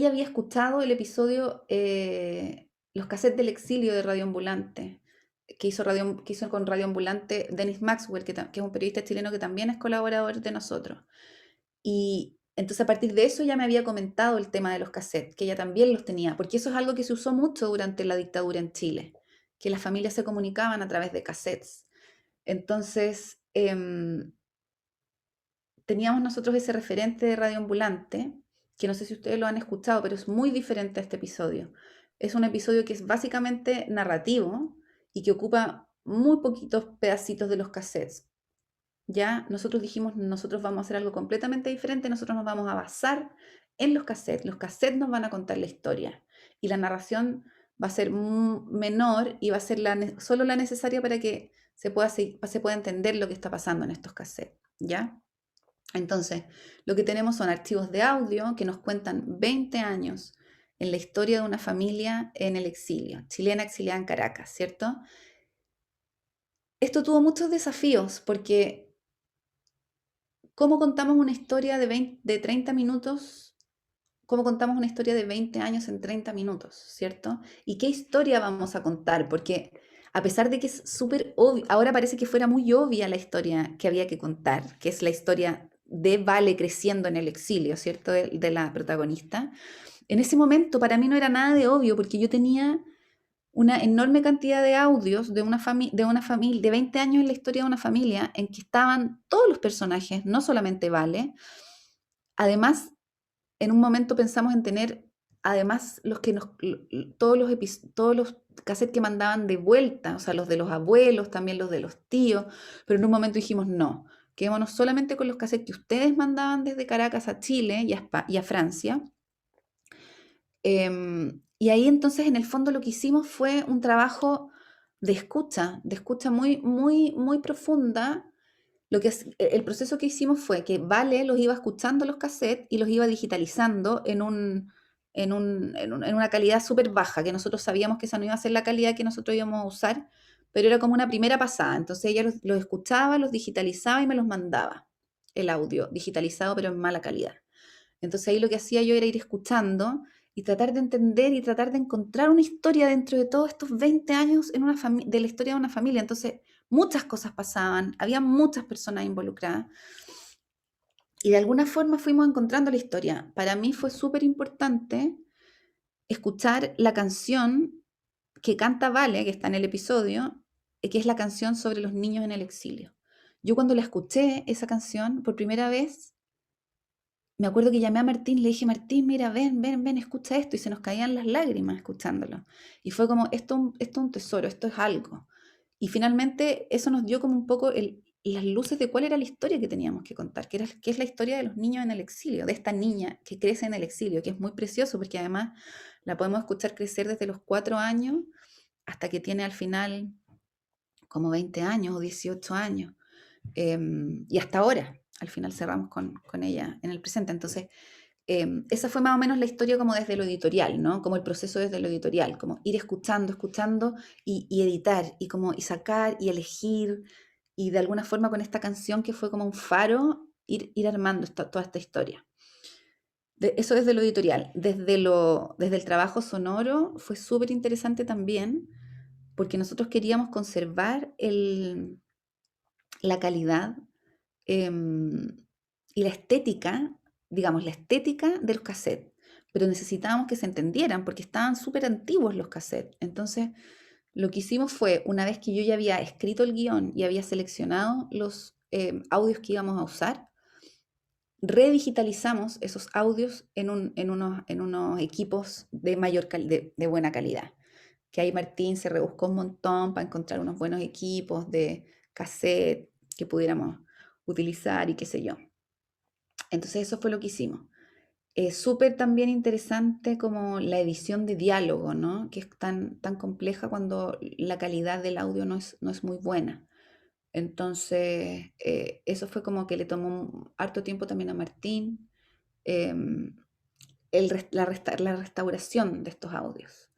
había escuchado el episodio Los cassettes del exilio de Radio Ambulante, que hizo con Radio Ambulante Dennis Maxwell, que es un periodista chileno que también es colaborador de nosotros. Y entonces a partir de eso ella me había comentado el tema de los cassettes, que ella también los tenía, porque eso es algo que se usó mucho durante la dictadura en Chile, que las familias se comunicaban a través de cassettes. Entonces, teníamos nosotros ese referente de Radio Ambulante, que no sé si ustedes lo han escuchado, pero es muy diferente a este episodio. Es un episodio que es básicamente narrativo y que ocupa muy poquitos pedacitos de los cassettes. Ya nosotros dijimos, nosotros vamos a hacer algo completamente diferente, nosotros nos vamos a basar en los cassettes nos van a contar la historia y la narración va a ser menor y va a ser solo la necesaria para que se pueda entender lo que está pasando en estos cassettes, ¿ya? Entonces, lo que tenemos son archivos de audio que nos cuentan 20 años en la historia de una familia en el exilio, chilena exiliada en Caracas, ¿cierto? Esto tuvo muchos desafíos porque ¿cómo contamos una historia de 30 minutos? ¿Cómo contamos una historia de 20 años en 30 minutos, ¿cierto? ¿Y qué historia vamos a contar? Porque a pesar de que es súper obvio, ahora parece que fuera muy obvia la historia que había que contar, que es la historia de Vale creciendo en el exilio, ¿cierto? De la protagonista. En ese momento para mí no era nada de obvio porque yo tenía una enorme cantidad de audios de una familia, de 20 años en la historia de una familia en que estaban todos los personajes, no solamente Vale. Además, en un momento pensamos en tener, además, todos los cassettes que mandaban de vuelta, o sea, los de los abuelos, también los de los tíos, pero en un momento dijimos, no, quedémonos solamente con los cassettes que ustedes mandaban desde Caracas a Chile y a Francia. Y ahí entonces, en el fondo, lo que hicimos fue un trabajo de escucha muy, muy, muy profunda. El proceso que hicimos fue que Vale los iba escuchando los cassettes y los iba digitalizando en una calidad súper baja, que nosotros sabíamos que esa no iba a ser la calidad que nosotros íbamos a usar, pero era como una primera pasada. Entonces ella los escuchaba, los digitalizaba y me los mandaba, el audio digitalizado pero en mala calidad. Entonces ahí lo que hacía yo era ir escuchando y tratar de entender y tratar de encontrar una historia dentro de todos estos 20 años de la historia de una familia. Entonces muchas cosas pasaban, había muchas personas involucradas y de alguna forma fuimos encontrando la historia. Para mí fue súper importante escuchar la canción que canta Vale, que está en el episodio, que es la canción sobre los niños en el exilio. Yo cuando la escuché, esa canción, por primera vez, me acuerdo que llamé a Martín, le dije, Martín, mira, ven, escucha esto, y se nos caían las lágrimas escuchándolo. Y fue como, esto es un tesoro, esto es algo. Y finalmente eso nos dio como un poco las luces de cuál era la historia que teníamos que contar, que es la historia de los niños en el exilio, de esta niña que crece en el exilio, que es muy precioso porque además la podemos escuchar crecer desde los 4 años hasta que tiene al final como 20 años o 18 años. Y hasta ahora, al final cerramos con ella en el presente. Entonces, esa fue más o menos la historia como desde lo editorial, ¿no? Como el proceso desde lo editorial, como ir escuchando y editar, y sacar y elegir, y de alguna forma con esta canción que fue como un faro, ir armando toda esta historia. Eso desde lo editorial. Desde el trabajo sonoro fue súper interesante también, porque nosotros queríamos conservar la calidad y la estética, digamos, la estética de los cassettes, pero necesitábamos que se entendieran porque estaban súper antiguos los cassettes. Entonces, lo que hicimos fue, una vez que yo ya había escrito el guión y había seleccionado los audios que íbamos a usar, redigitalizamos esos audios en unos equipos de buena calidad. Que ahí Martín se rebuscó un montón para encontrar unos buenos equipos de cassette que pudiéramos utilizar y qué sé yo. Entonces eso fue lo que hicimos. Súper también interesante como la edición de diálogo, ¿no? Que es tan compleja cuando la calidad del audio no es muy buena. Entonces, eso fue como que le tomó harto tiempo también a Martín, la restauración de estos audios.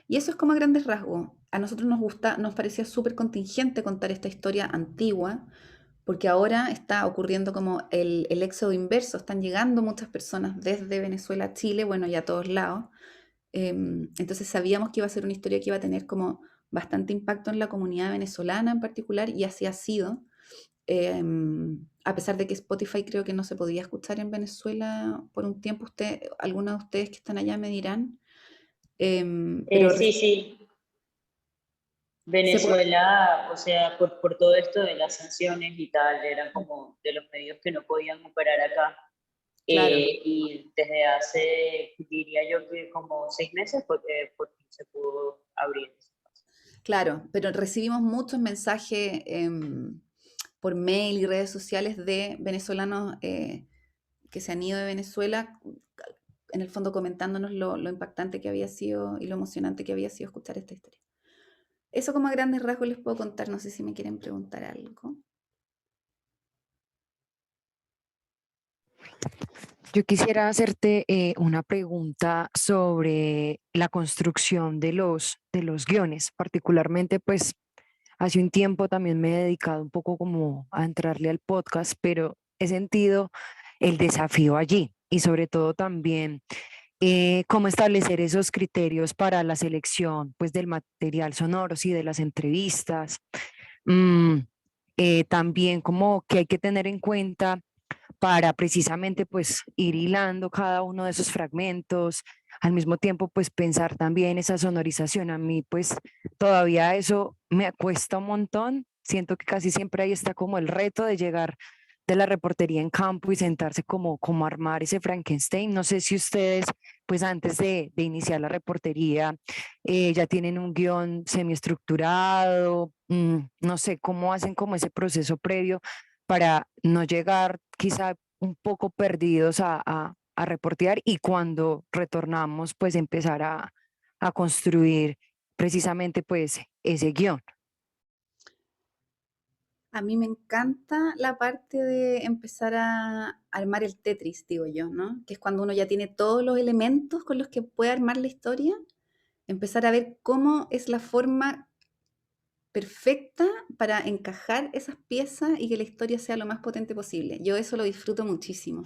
Y eso es como a grandes rasgos. A nosotros nos parecía súper contingente contar esta historia antigua, porque ahora está ocurriendo como el éxodo inverso, están llegando muchas personas desde Venezuela a Chile, bueno, y a todos lados. Entonces sabíamos que iba a ser una historia que iba a tener como bastante impacto en la comunidad venezolana en particular, y así ha sido. A pesar de que Spotify creo que no se podía escuchar en Venezuela por un tiempo, algunos de ustedes que están allá me dirán. Pero sí. Venezuela, o sea, por todo esto de las sanciones y tal, eran como de los medios que no podían operar acá. Claro. Y desde hace, diría yo que como 6 meses fue que por fin se pudo abrir. Claro, pero recibimos muchos mensajes por mail y redes sociales de venezolanos que se han ido de Venezuela en el fondo comentándonos lo impactante que había sido y lo emocionante que había sido escuchar esta historia. Eso como a grandes rasgos les puedo contar, no sé si me quieren preguntar algo. Yo quisiera hacerte una pregunta sobre la construcción de los guiones, particularmente pues hace un tiempo también me he dedicado un poco como a entrarle al podcast, pero he sentido el desafío allí y sobre todo también cómo establecer esos criterios para la selección pues del material sonoro, sí, de las entrevistas. Mm, también como que hay que tener en cuenta para precisamente pues ir hilando cada uno de esos fragmentos, al mismo tiempo pues pensar también esa sonorización. A mí pues todavía eso me cuesta un montón, siento que casi siempre ahí está como el reto de llegar de la reportería en campo y sentarse como armar ese Frankenstein. No sé si ustedes pues antes de iniciar la reportería ya tienen un guión semiestructurado, no sé cómo hacen como ese proceso previo para no llegar quizá un poco perdidos a reportear y cuando retornamos pues empezar a construir precisamente pues ese guión. A mí me encanta la parte de empezar a armar el Tetris, digo yo, ¿no? Que es cuando uno ya tiene todos los elementos con los que puede armar la historia, empezar a ver cómo es la forma perfecta para encajar esas piezas y que la historia sea lo más potente posible. Yo eso lo disfruto muchísimo.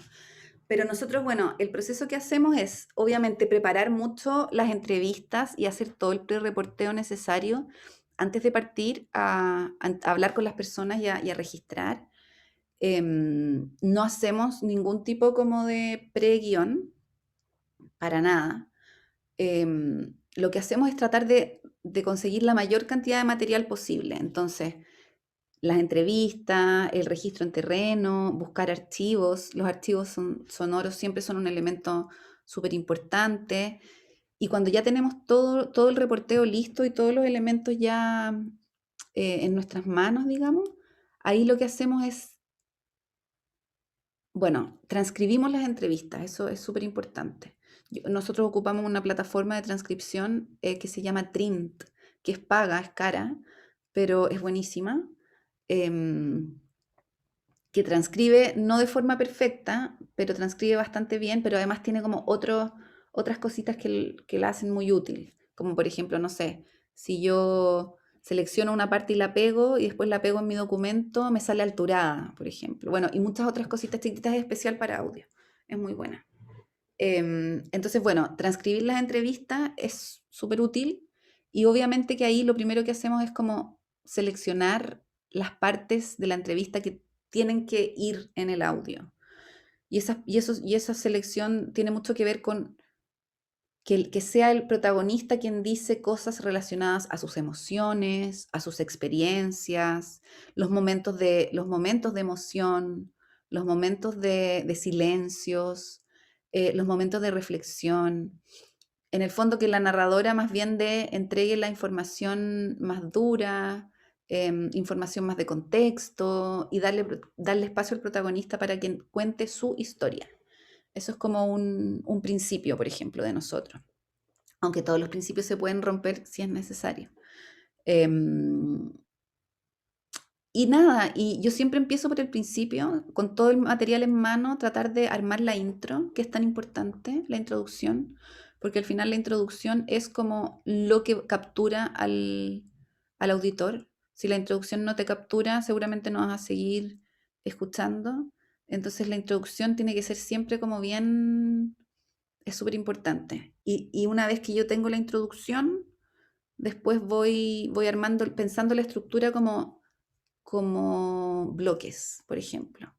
Pero nosotros, bueno, el proceso que hacemos es obviamente preparar mucho las entrevistas y hacer todo el pre-reporteo necesario antes de partir a hablar con las personas y a registrar. No hacemos ningún tipo como de pre-guión, para nada. Lo que hacemos es tratar de conseguir la mayor cantidad de material posible. Entonces, las entrevistas, el registro en terreno, buscar archivos. Los archivos sonoros siempre son un elemento súper importante. Y cuando ya tenemos todo el reporteo listo y todos los elementos ya en nuestras manos, digamos, ahí lo que hacemos es, bueno, transcribimos las entrevistas, eso es súper importante. Nosotros ocupamos una plataforma de transcripción que se llama Trint, que es paga, es cara, pero es buenísima, que transcribe no de forma perfecta, pero transcribe bastante bien, pero además tiene como otras cositas que la hacen muy útil, como por ejemplo, no sé, si yo selecciono una parte y la pego y después la pego en mi documento, me sale alturada, por ejemplo. Bueno, y muchas otras cositas chiquitas, es especial para audio, es muy buena. Entonces, bueno, transcribir las entrevistas es súper útil y obviamente que ahí lo primero que hacemos es como seleccionar las partes de la entrevista que tienen que ir en el audio. Y esa selección tiene mucho que ver con que sea el protagonista quien dice cosas relacionadas a sus emociones, a sus experiencias, los momentos de emoción, los momentos de silencios, los momentos de reflexión. En el fondo que la narradora más bien entregue la información más dura, información más de contexto y darle espacio al protagonista para que cuente su historia. Eso es como un principio, por ejemplo, de nosotros. Aunque todos los principios se pueden romper si es necesario. Y nada, y yo siempre empiezo por el principio, con todo el material en mano, tratar de armar la intro, que es tan importante, la introducción, porque al final la introducción es como lo que captura al auditor. Si la introducción no te captura, seguramente no vas a seguir escuchando. Entonces la introducción tiene que ser siempre como bien, es súper importante. Y una vez que yo tengo la introducción, después voy armando, pensando la estructura como bloques, por ejemplo.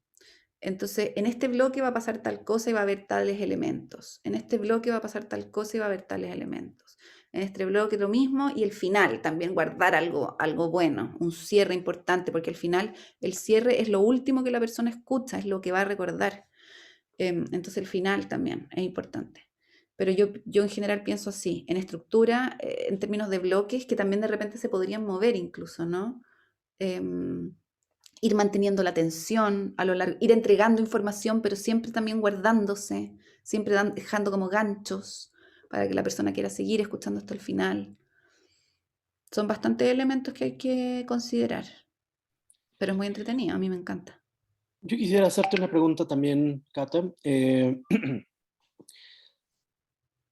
Entonces, en este bloque va a pasar tal cosa y va a haber tales elementos. En este bloque va a pasar tal cosa y va a haber tales elementos. En este bloque lo mismo y el final, también guardar algo bueno, un cierre importante, porque al final el cierre es lo último que la persona escucha, es lo que va a recordar. Entonces el final también es importante. Pero yo en general pienso así, en estructura, en términos de bloques que también de repente se podrían mover incluso, ¿no? ir manteniendo la tensión a lo largo, ir entregando información, pero siempre también guardándose, siempre dejando como ganchos para que la persona quiera seguir escuchando hasta el final. Son bastantes elementos que hay que considerar, pero es muy entretenido, a mí me encanta. Yo quisiera hacerte una pregunta también, Cata.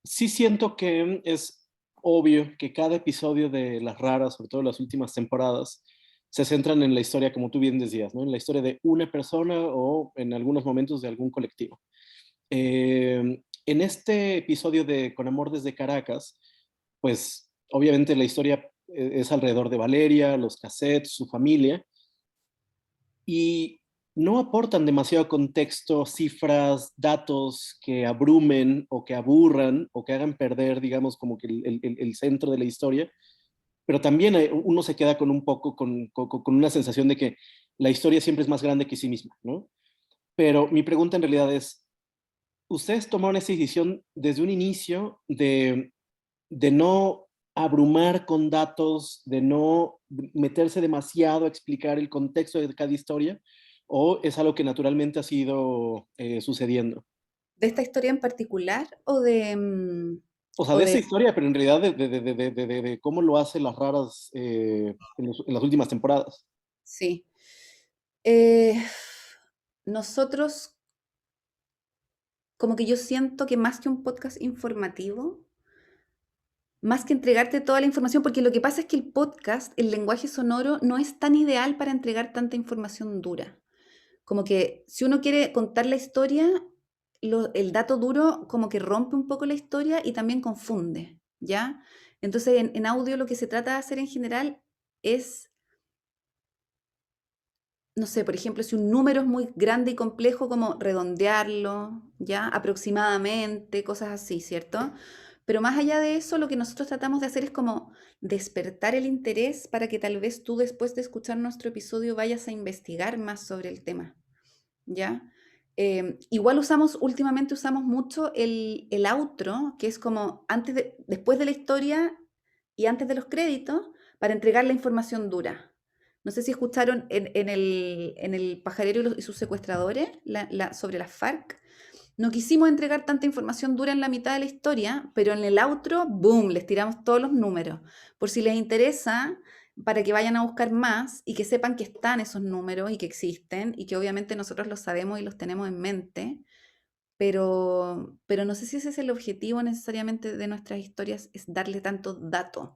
Sí siento que es obvio que cada episodio de Las Raras, sobre todo las últimas temporadas, se centran en la historia, como tú bien decías, ¿no? En la historia de una persona o en algunos momentos de algún colectivo. En este episodio de Con Amor desde Caracas, pues obviamente la historia es alrededor de Valeria, los cassettes, su familia, y no aportan demasiado contexto, cifras, datos que abrumen o que aburran o que hagan perder, digamos, como que el centro de la historia, pero también uno se queda con un poco, con una sensación de que la historia siempre es más grande que sí misma, ¿no? Pero mi pregunta en realidad es, ¿ustedes tomaron esa decisión desde un inicio de no abrumar con datos, de no meterse demasiado a explicar el contexto de cada historia, o es algo que naturalmente ha sido sucediendo? ¿De esta historia en particular o de...? O sea, de esa historia, pero en realidad de cómo lo hacen Las Raras en las últimas temporadas. Sí. Nosotros, como que yo siento que más que un podcast informativo, más que entregarte toda la información, porque lo que pasa es que el podcast, el lenguaje sonoro, no es tan ideal para entregar tanta información dura. Como que si uno quiere contar la historia, el dato duro como que rompe un poco la historia y también confunde, ¿ya? Entonces en audio lo que se trata de hacer en general es, no sé, por ejemplo, si un número es muy grande y complejo, como redondearlo, ¿ya? Aproximadamente, cosas así, ¿cierto? Pero más allá de eso, lo que nosotros tratamos de hacer es como despertar el interés para que tal vez tú después de escuchar nuestro episodio vayas a investigar más sobre el tema, ¿ya? Igual últimamente usamos mucho el outro, que es como después de la historia y antes de los créditos, para entregar la información dura. No sé si escucharon en el Pajarero y sus secuestradores, sobre las FARC. No quisimos entregar tanta información dura en la mitad de la historia, pero en el outro, boom, les tiramos todos los números. Por si les interesa, para que vayan a buscar más y que sepan que están esos números y que existen y que obviamente nosotros los sabemos y los tenemos en mente, pero no sé si ese es el objetivo necesariamente de nuestras historias, es darle tanto dato.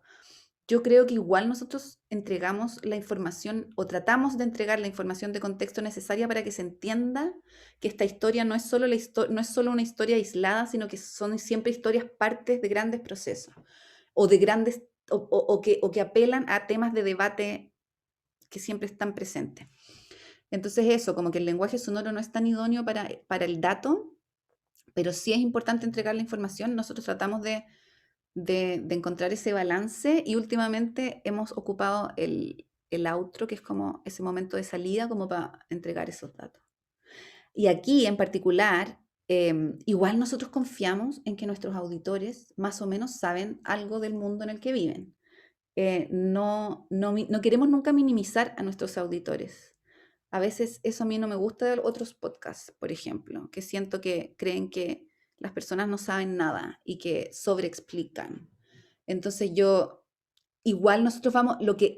Yo creo que igual nosotros entregamos la información o tratamos de entregar la información de contexto necesaria para que se entienda que esta historia no es solo una historia aislada, sino que son siempre historias partes de grandes procesos o de grandes o que apelan a temas de debate que siempre están presentes. Entonces eso, como que el lenguaje sonoro no es tan idóneo para el dato, pero sí es importante entregar la información. Nosotros tratamos de encontrar ese balance y últimamente hemos ocupado el outro, que es como ese momento de salida, como para entregar esos datos. Y aquí en particular, igual nosotros confiamos en que nuestros auditores más o menos saben algo del mundo en el que viven. No queremos nunca minimizar a nuestros auditores. A veces eso a mí no me gusta de otros podcasts, por ejemplo, que siento que creen que las personas no saben nada y que sobreexplican. Entonces igual nosotros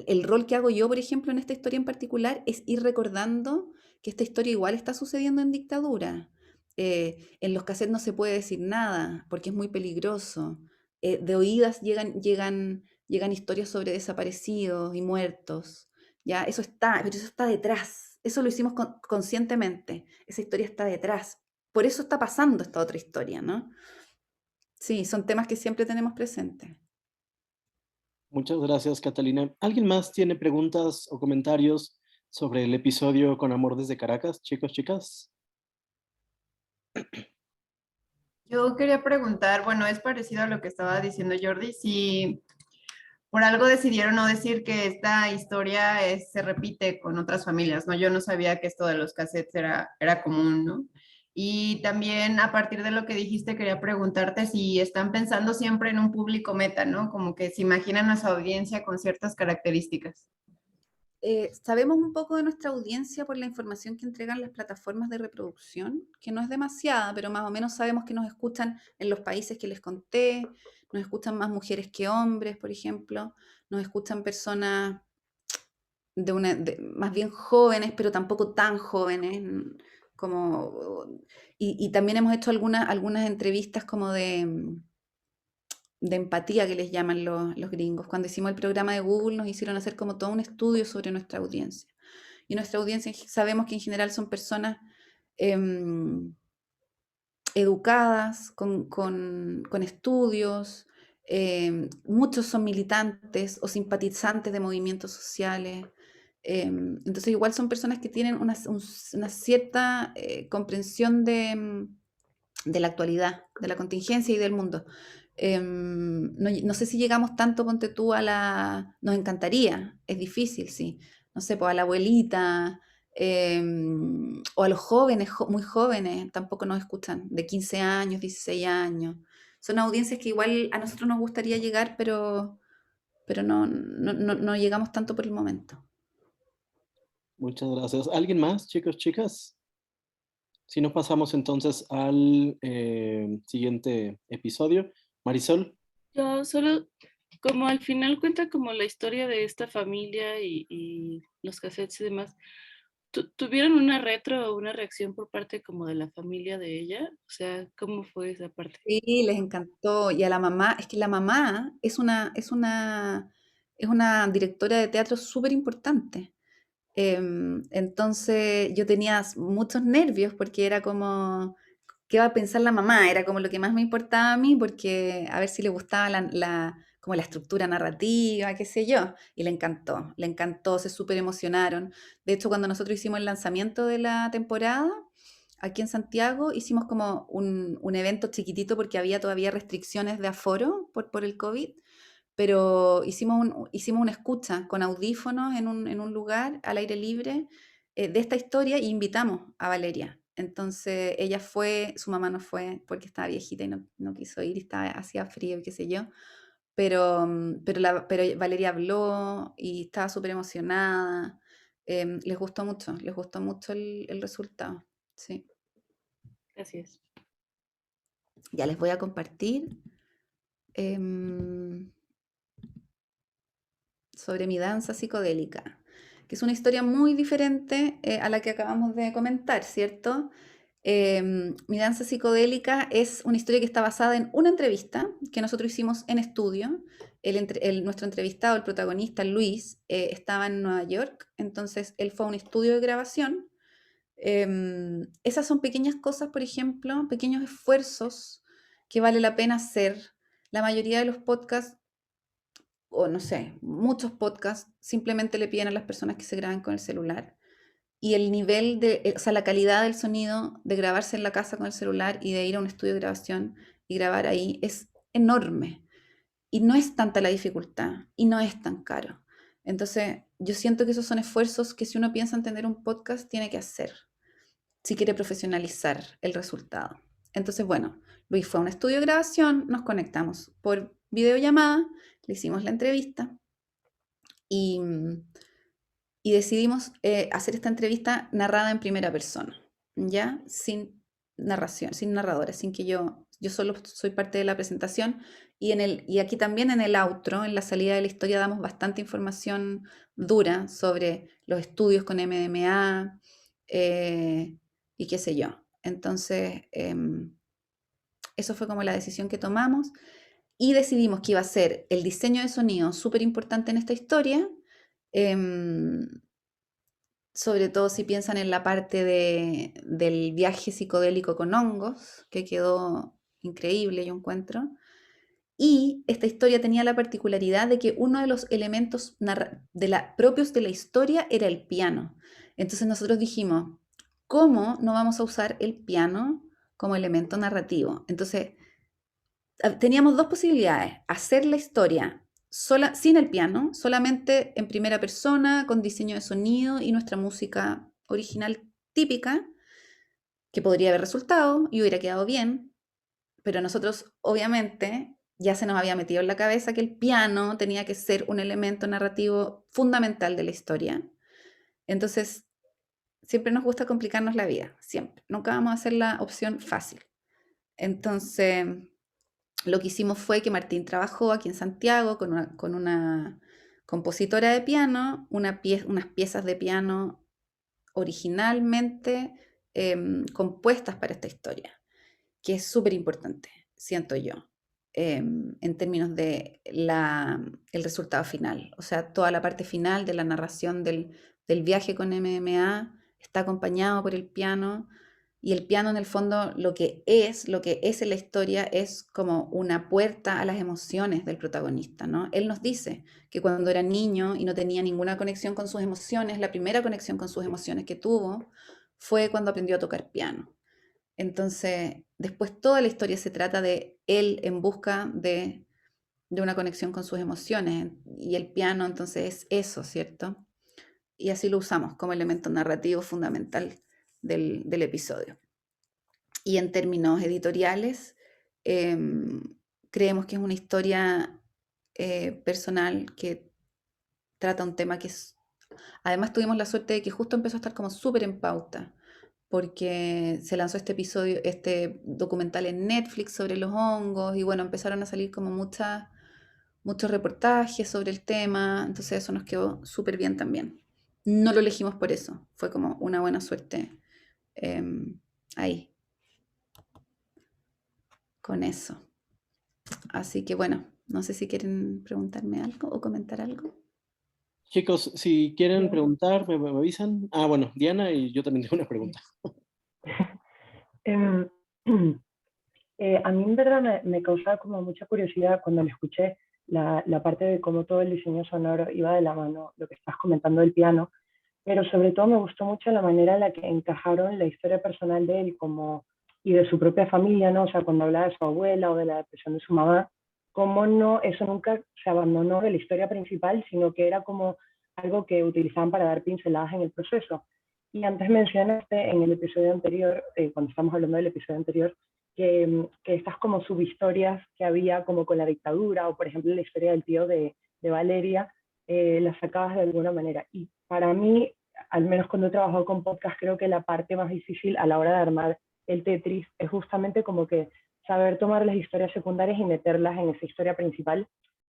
el rol que hago yo, por ejemplo, en esta historia en particular, es ir recordando que esta historia igual está sucediendo en dictadura. En los cassettes no se puede decir nada porque es muy peligroso. De oídas llegan historias sobre desaparecidos y muertos. ¿Ya? Pero eso está detrás. Eso lo hicimos conscientemente. Esa historia está detrás. Por eso está pasando esta otra historia, ¿no? Sí, son temas que siempre tenemos presentes. Muchas gracias, Catalina. ¿Alguien más tiene preguntas o comentarios sobre el episodio Con Amor desde Caracas? Chicos, chicas. Yo quería preguntar, bueno, es parecido a lo que estaba diciendo Jordi, si por algo decidieron no decir que esta historia se repite con otras familias, ¿no? Yo no sabía que esto de los cassettes era común, ¿no? Y también a partir de lo que dijiste quería preguntarte si están pensando siempre en un público meta, ¿no? Como que se imaginan a su audiencia con ciertas características. sabemos un poco de nuestra audiencia por la información que entregan las plataformas de reproducción, que no es demasiada, pero más o menos sabemos que nos escuchan en los países que les conté, nos escuchan más mujeres que hombres, por ejemplo, nos escuchan personas más bien jóvenes, pero tampoco tan jóvenes, y también hemos hecho algunas entrevistas como de empatía, que les llaman los gringos. Cuando hicimos el programa de Google nos hicieron hacer como todo un estudio sobre nuestra audiencia. Y nuestra audiencia sabemos que en general son personas educadas, con estudios, muchos son militantes o simpatizantes de movimientos sociales. Entonces igual son personas que tienen una cierta comprensión de la actualidad, de la contingencia y del mundo. No sé si llegamos tanto, ponte tú, nos encantaría, es difícil, sí, no sé, pues a la abuelita, o a los jóvenes, muy jóvenes, tampoco nos escuchan, de 15 años, 16 años. Son audiencias que igual a nosotros nos gustaría llegar, pero no llegamos tanto por el momento. Muchas gracias. ¿Alguien más, chicos, chicas? Si no, pasamos entonces al siguiente episodio. Marisol. Yo solo, como al final cuenta como la historia de esta familia y los cassettes y demás, ¿tuvieron una retro o una reacción por parte como de la familia de ella? O sea, ¿cómo fue esa parte? Sí, les encantó. Y a la mamá, es que la mamá es una directora de teatro súper importante. Entonces yo tenía muchos nervios porque era como, ¿qué va a pensar la mamá? Era como lo que más me importaba a mí, porque a ver si le gustaba como la estructura narrativa, qué sé yo. Y le encantó, se súper emocionaron. De hecho, cuando nosotros hicimos el lanzamiento de la temporada, aquí en Santiago, hicimos como un evento chiquitito porque había todavía restricciones de aforo por el COVID, pero hicimos una escucha con audífonos en un lugar al aire libre de esta historia, e invitamos a Valeria. Entonces ella fue, su mamá no fue porque estaba viejita y no quiso ir, y hacía frío y qué sé yo, pero Valeria habló y estaba súper emocionada. Les gustó mucho el resultado. Sí. Gracias. Ya les voy a compartir sobre mi danza psicodélica, que es una historia muy diferente a la que acabamos de comentar, ¿cierto? Mi danza psicodélica es una historia que está basada en una entrevista que nosotros hicimos en estudio. Nuestro entrevistado, el protagonista, Luis, estaba en Nueva York, entonces él fue a un estudio de grabación. Esas son pequeñas cosas, por ejemplo, pequeños esfuerzos que vale la pena hacer. La mayoría de los podcasts, o no sé, muchos podcasts, simplemente le piden a las personas que se graben con el celular. Y el nivel o sea, la calidad del sonido de grabarse en la casa con el celular y de ir a un estudio de grabación y grabar ahí es enorme. Y no es tanta la dificultad y no es tan caro. Entonces, yo siento que esos son esfuerzos que si uno piensa en tener un podcast, tiene que hacer, si quiere profesionalizar el resultado. Entonces, bueno, Luis fue a un estudio de grabación, nos conectamos por videollamada, le hicimos la entrevista y decidimos hacer esta entrevista narrada en primera persona, ¿ya? Sin narración, sin narradores, sin que yo solo soy parte de la presentación, y aquí también en el outro, en la salida de la historia, damos bastante información dura sobre los estudios con MDMA y qué sé yo. Entonces, eso fue como la decisión que tomamos, y decidimos que iba a ser el diseño de sonido súper importante en esta historia, sobre todo si piensan en la parte del viaje psicodélico con hongos, que quedó increíble, yo encuentro. Y esta historia tenía la particularidad de que uno de los elementos propios de la historia era el piano. Entonces nosotros dijimos, ¿cómo no vamos a usar el piano como elemento narrativo? Entonces teníamos dos posibilidades: hacer la historia sin el piano, solamente en primera persona, con diseño de sonido y nuestra música original típica, que podría haber resultado y hubiera quedado bien, pero nosotros obviamente ya se nos había metido en la cabeza que el piano tenía que ser un elemento narrativo fundamental de la historia. Entonces, siempre nos gusta complicarnos la vida, siempre. Nunca vamos a hacer la opción fácil. Entonces, lo que hicimos fue que Martín trabajó aquí en Santiago con una compositora de piano, unas piezas de piano originalmente compuestas para esta historia, que es súper importante, siento yo, en términos de el resultado final. O sea, toda la parte final de la narración del viaje con MMA está acompañado por el piano, y el piano en el fondo lo que es en la historia es como una puerta a las emociones del protagonista, ¿no? Él nos dice que cuando era niño y no tenía ninguna conexión con sus emociones, la primera conexión con sus emociones que tuvo fue cuando aprendió a tocar piano. Entonces, después toda la historia se trata de él en busca de una conexión con sus emociones, y el piano entonces es eso, ¿cierto? Y así lo usamos como elemento narrativo fundamental del episodio. Y en términos editoriales, creemos que es una historia personal que trata un tema que es... Además tuvimos la suerte de que justo empezó a estar como súper en pauta, porque se lanzó este documental en Netflix sobre los hongos, y bueno, empezaron a salir como muchos reportajes sobre el tema, entonces eso nos quedó súper bien también. No lo elegimos por eso, fue como una buena suerte ahí, con eso. Así que bueno, no sé si quieren preguntarme algo o comentar algo. Chicos, si quieren preguntar, me avisan. Ah, bueno, Diana, y yo también tengo una pregunta. A mí en verdad me causaba como mucha curiosidad cuando le escuché la parte de cómo todo el diseño sonoro iba de la mano, lo que estás comentando del piano, pero sobre todo me gustó mucho la manera en la que encajaron la historia personal de él y de su propia familia, ¿no? O sea, cuando hablaba de su abuela o de la depresión de su mamá, cómo no, eso nunca se abandonó de la historia principal, sino que era como algo que utilizaban para dar pinceladas en el proceso. Y antes mencionaste en el episodio anterior, cuando estamos hablando del episodio anterior, que estas como subhistorias que había como con la dictadura, o por ejemplo la historia del tío de Valeria, las sacabas de alguna manera. Y para mí, al menos cuando he trabajado con podcast, creo que la parte más difícil a la hora de armar el Tetris es justamente como que saber tomar las historias secundarias y meterlas en esa historia principal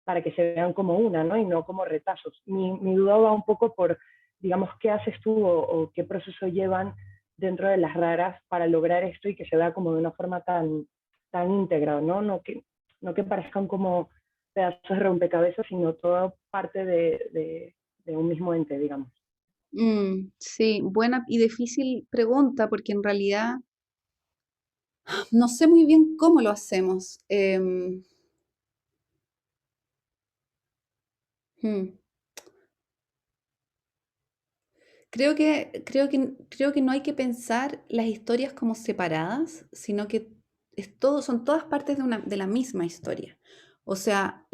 para que se vean como una, ¿no? Y no como retazos. Mi duda va un poco por, digamos, qué haces tú o qué proceso llevan dentro de las raras para lograr esto y que se vea como de una forma tan íntegra, ¿no? No que parezcan como pedazos de rompecabezas, sino toda parte de un mismo ente, digamos. Sí, buena y difícil pregunta, porque en realidad no sé muy bien cómo lo hacemos. Creo que no hay que pensar las historias como separadas, sino que son todas partes de la misma historia. O sea,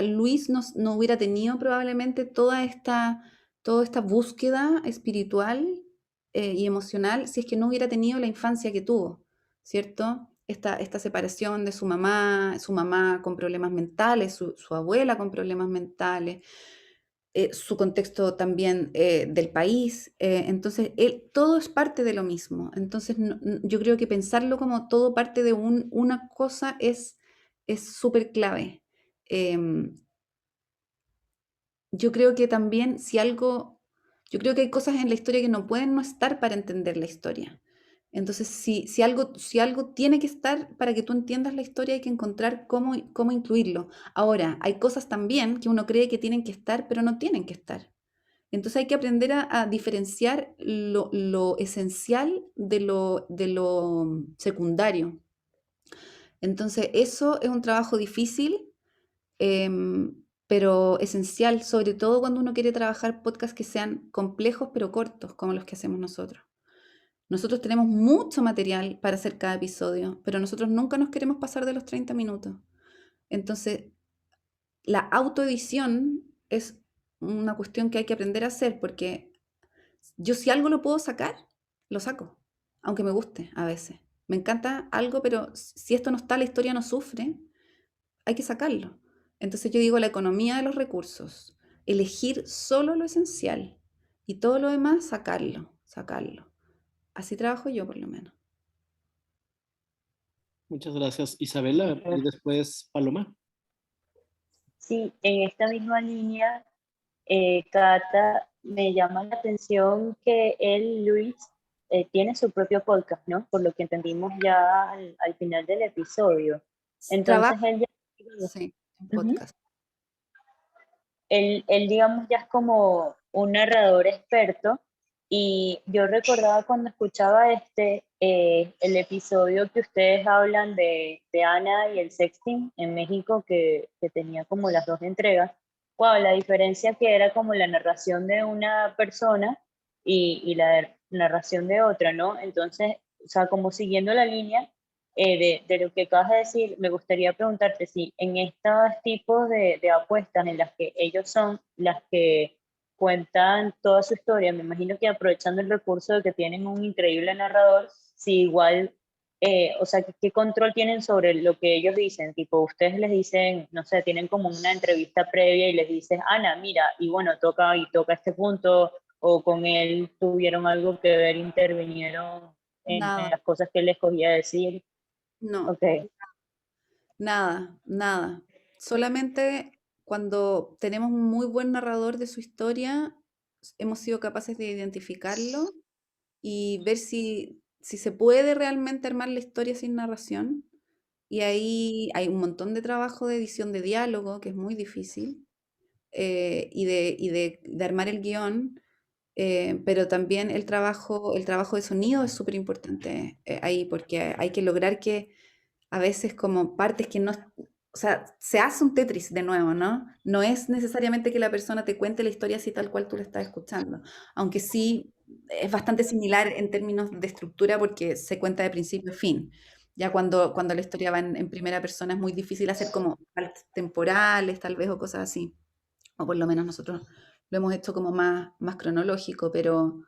Luis no hubiera tenido probablemente toda esta búsqueda espiritual y emocional si es que no hubiera tenido la infancia que tuvo, ¿cierto? Esta separación de su mamá con problemas mentales, su abuela con problemas mentales, su contexto también del país. Entonces, todo es parte de lo mismo. Entonces, yo creo que pensarlo como todo parte de una cosa es súper clave. Yo creo que también yo creo que hay cosas en la historia que no pueden no estar para entender la historia. Entonces, si algo tiene que estar para que tú entiendas la historia, hay que encontrar cómo incluirlo. Ahora, hay cosas también que uno cree que tienen que estar, pero no tienen que estar. Entonces hay que aprender a diferenciar lo esencial de lo secundario. Entonces, eso es un trabajo difícil, pero esencial, sobre todo cuando uno quiere trabajar podcasts que sean complejos pero cortos, como los que hacemos nosotros. Nosotros tenemos mucho material para hacer cada episodio, pero nosotros nunca nos queremos pasar de los 30 minutos. Entonces, la autoedición es una cuestión que hay que aprender a hacer, porque yo si algo lo puedo sacar, lo saco, aunque me guste a veces. Me encanta algo, pero si esto no está, la historia no sufre, hay que sacarlo. Entonces yo digo la economía de los recursos, elegir solo lo esencial, y todo lo demás sacarlo, sacarlo. Así trabajo yo por lo menos. Muchas gracias, Isabela. Y después, Paloma. Sí, en esta misma línea, Cata, me llama la atención que él, Luis, tiene su propio podcast, ¿no? Por lo que entendimos ya al final del episodio. Entonces Trabajo, él ya, sí, en Ujú. podcast. Él, digamos, ya es como un narrador experto. Y yo recordaba cuando escuchaba el episodio que ustedes hablan de Ana y el sexting en México, que tenía como las dos entregas. Wow, la diferencia que era como la narración de una persona y la narración de otra, ¿no? Entonces, o sea, como siguiendo la línea de lo que acabas de decir, me gustaría preguntarte si en estos tipos de apuestas en las que ellos son las que cuentan toda su historia, me imagino que aprovechando el recurso de que tienen un increíble narrador, si igual, o sea, ¿qué control tienen sobre lo que ellos dicen? Tipo, ustedes les dicen, no sé, tienen como una entrevista previa y les dices, Ana, mira, y bueno, toca este punto, o con él tuvieron algo que ver, intervinieron en Nada, las cosas que él escogía decir. no, Ok, nada, nada. Solamente cuando tenemos un muy buen narrador de su historia, hemos sido capaces de identificarlo y ver si se puede realmente armar la historia sin narración. Y ahí hay un montón de trabajo de edición de diálogo, que es muy difícil, y de armar el guión, pero también el trabajo de sonido es súper importante ahí, porque hay que lograr que a veces como partes que no, o sea, se hace un Tetris de nuevo, ¿no? No es necesariamente que la persona te cuente la historia así tal cual tú la estás escuchando, aunque sí es bastante similar en términos de estructura porque se cuenta de principio a fin. Ya cuando la historia va en primera persona es muy difícil hacer como saltos temporales tal vez o cosas así, o por lo menos nosotros lo hemos hecho como más cronológico, pero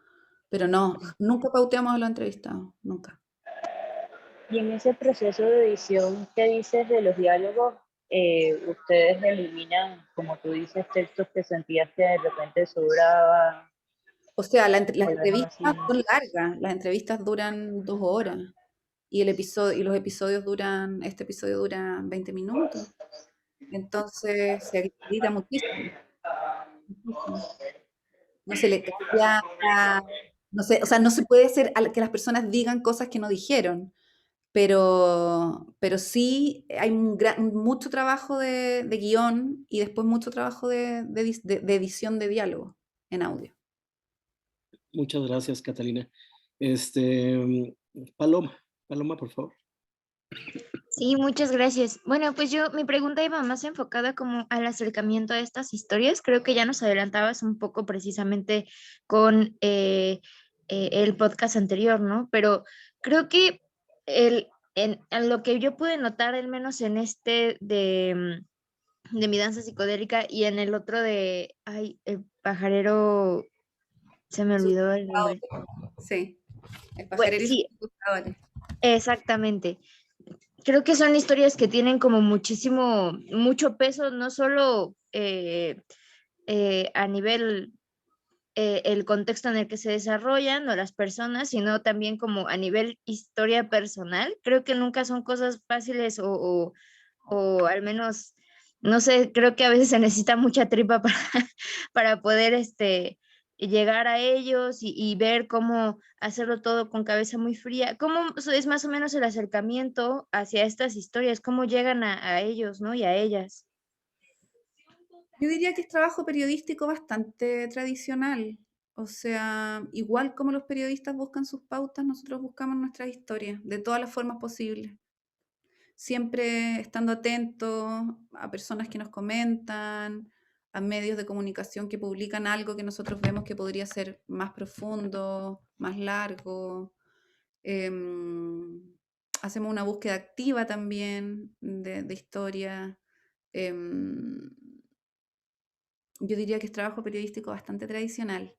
no, nunca pauteamos a los entrevistados, nunca. y en ese proceso de edición que dices de los diálogos, ustedes eliminan, como tú dices, textos que sentías que de repente sobraban, O sea, las o lo dejan así. entrevistas son largas, las entrevistas duran 2 horas y los episodios este episodio dura 20 minutos, entonces se edita muchísimo, muchísimo. No se le cambia, no sé, o sea, no se puede hacer que las personas digan cosas que no dijeron, pero sí hay mucho trabajo de guión y después mucho trabajo de edición de diálogo en audio. Muchas gracias, Catalina. Paloma, por favor. Sí, muchas gracias. Bueno, pues mi pregunta iba más enfocada como al acercamiento a estas historias. Creo que ya nos adelantabas un poco precisamente con el podcast anterior, ¿no? Pero creo que en lo que yo pude notar, al menos en este de mi danza psicodélica y en el otro el pajarero, se me olvidó el nombre. Sí, el Bueno, pajarero y sus sí, buscadores. exactamente. Creo que son historias que tienen como mucho peso, no solo a nivel el contexto en el que se desarrollan o las personas, sino también como a nivel historia personal. Creo que nunca son cosas fáciles o al menos, no sé, creo que a veces se necesita mucha tripa para poder llegar a ellos y ver cómo hacerlo todo con cabeza muy fría. ¿Cómo es más o menos el acercamiento hacia estas historias? ¿Cómo llegan a ellos, ¿no? Y a ellas. Yo diría que es trabajo periodístico bastante tradicional. O sea, igual como los periodistas buscan sus pautas, nosotros buscamos nuestras historias de todas las formas posibles. Siempre estando atentos a personas que nos comentan, a medios de comunicación que publican algo que nosotros vemos que podría ser más profundo, más largo. Hacemos una búsqueda activa también de historia. Yo diría que es trabajo periodístico bastante tradicional.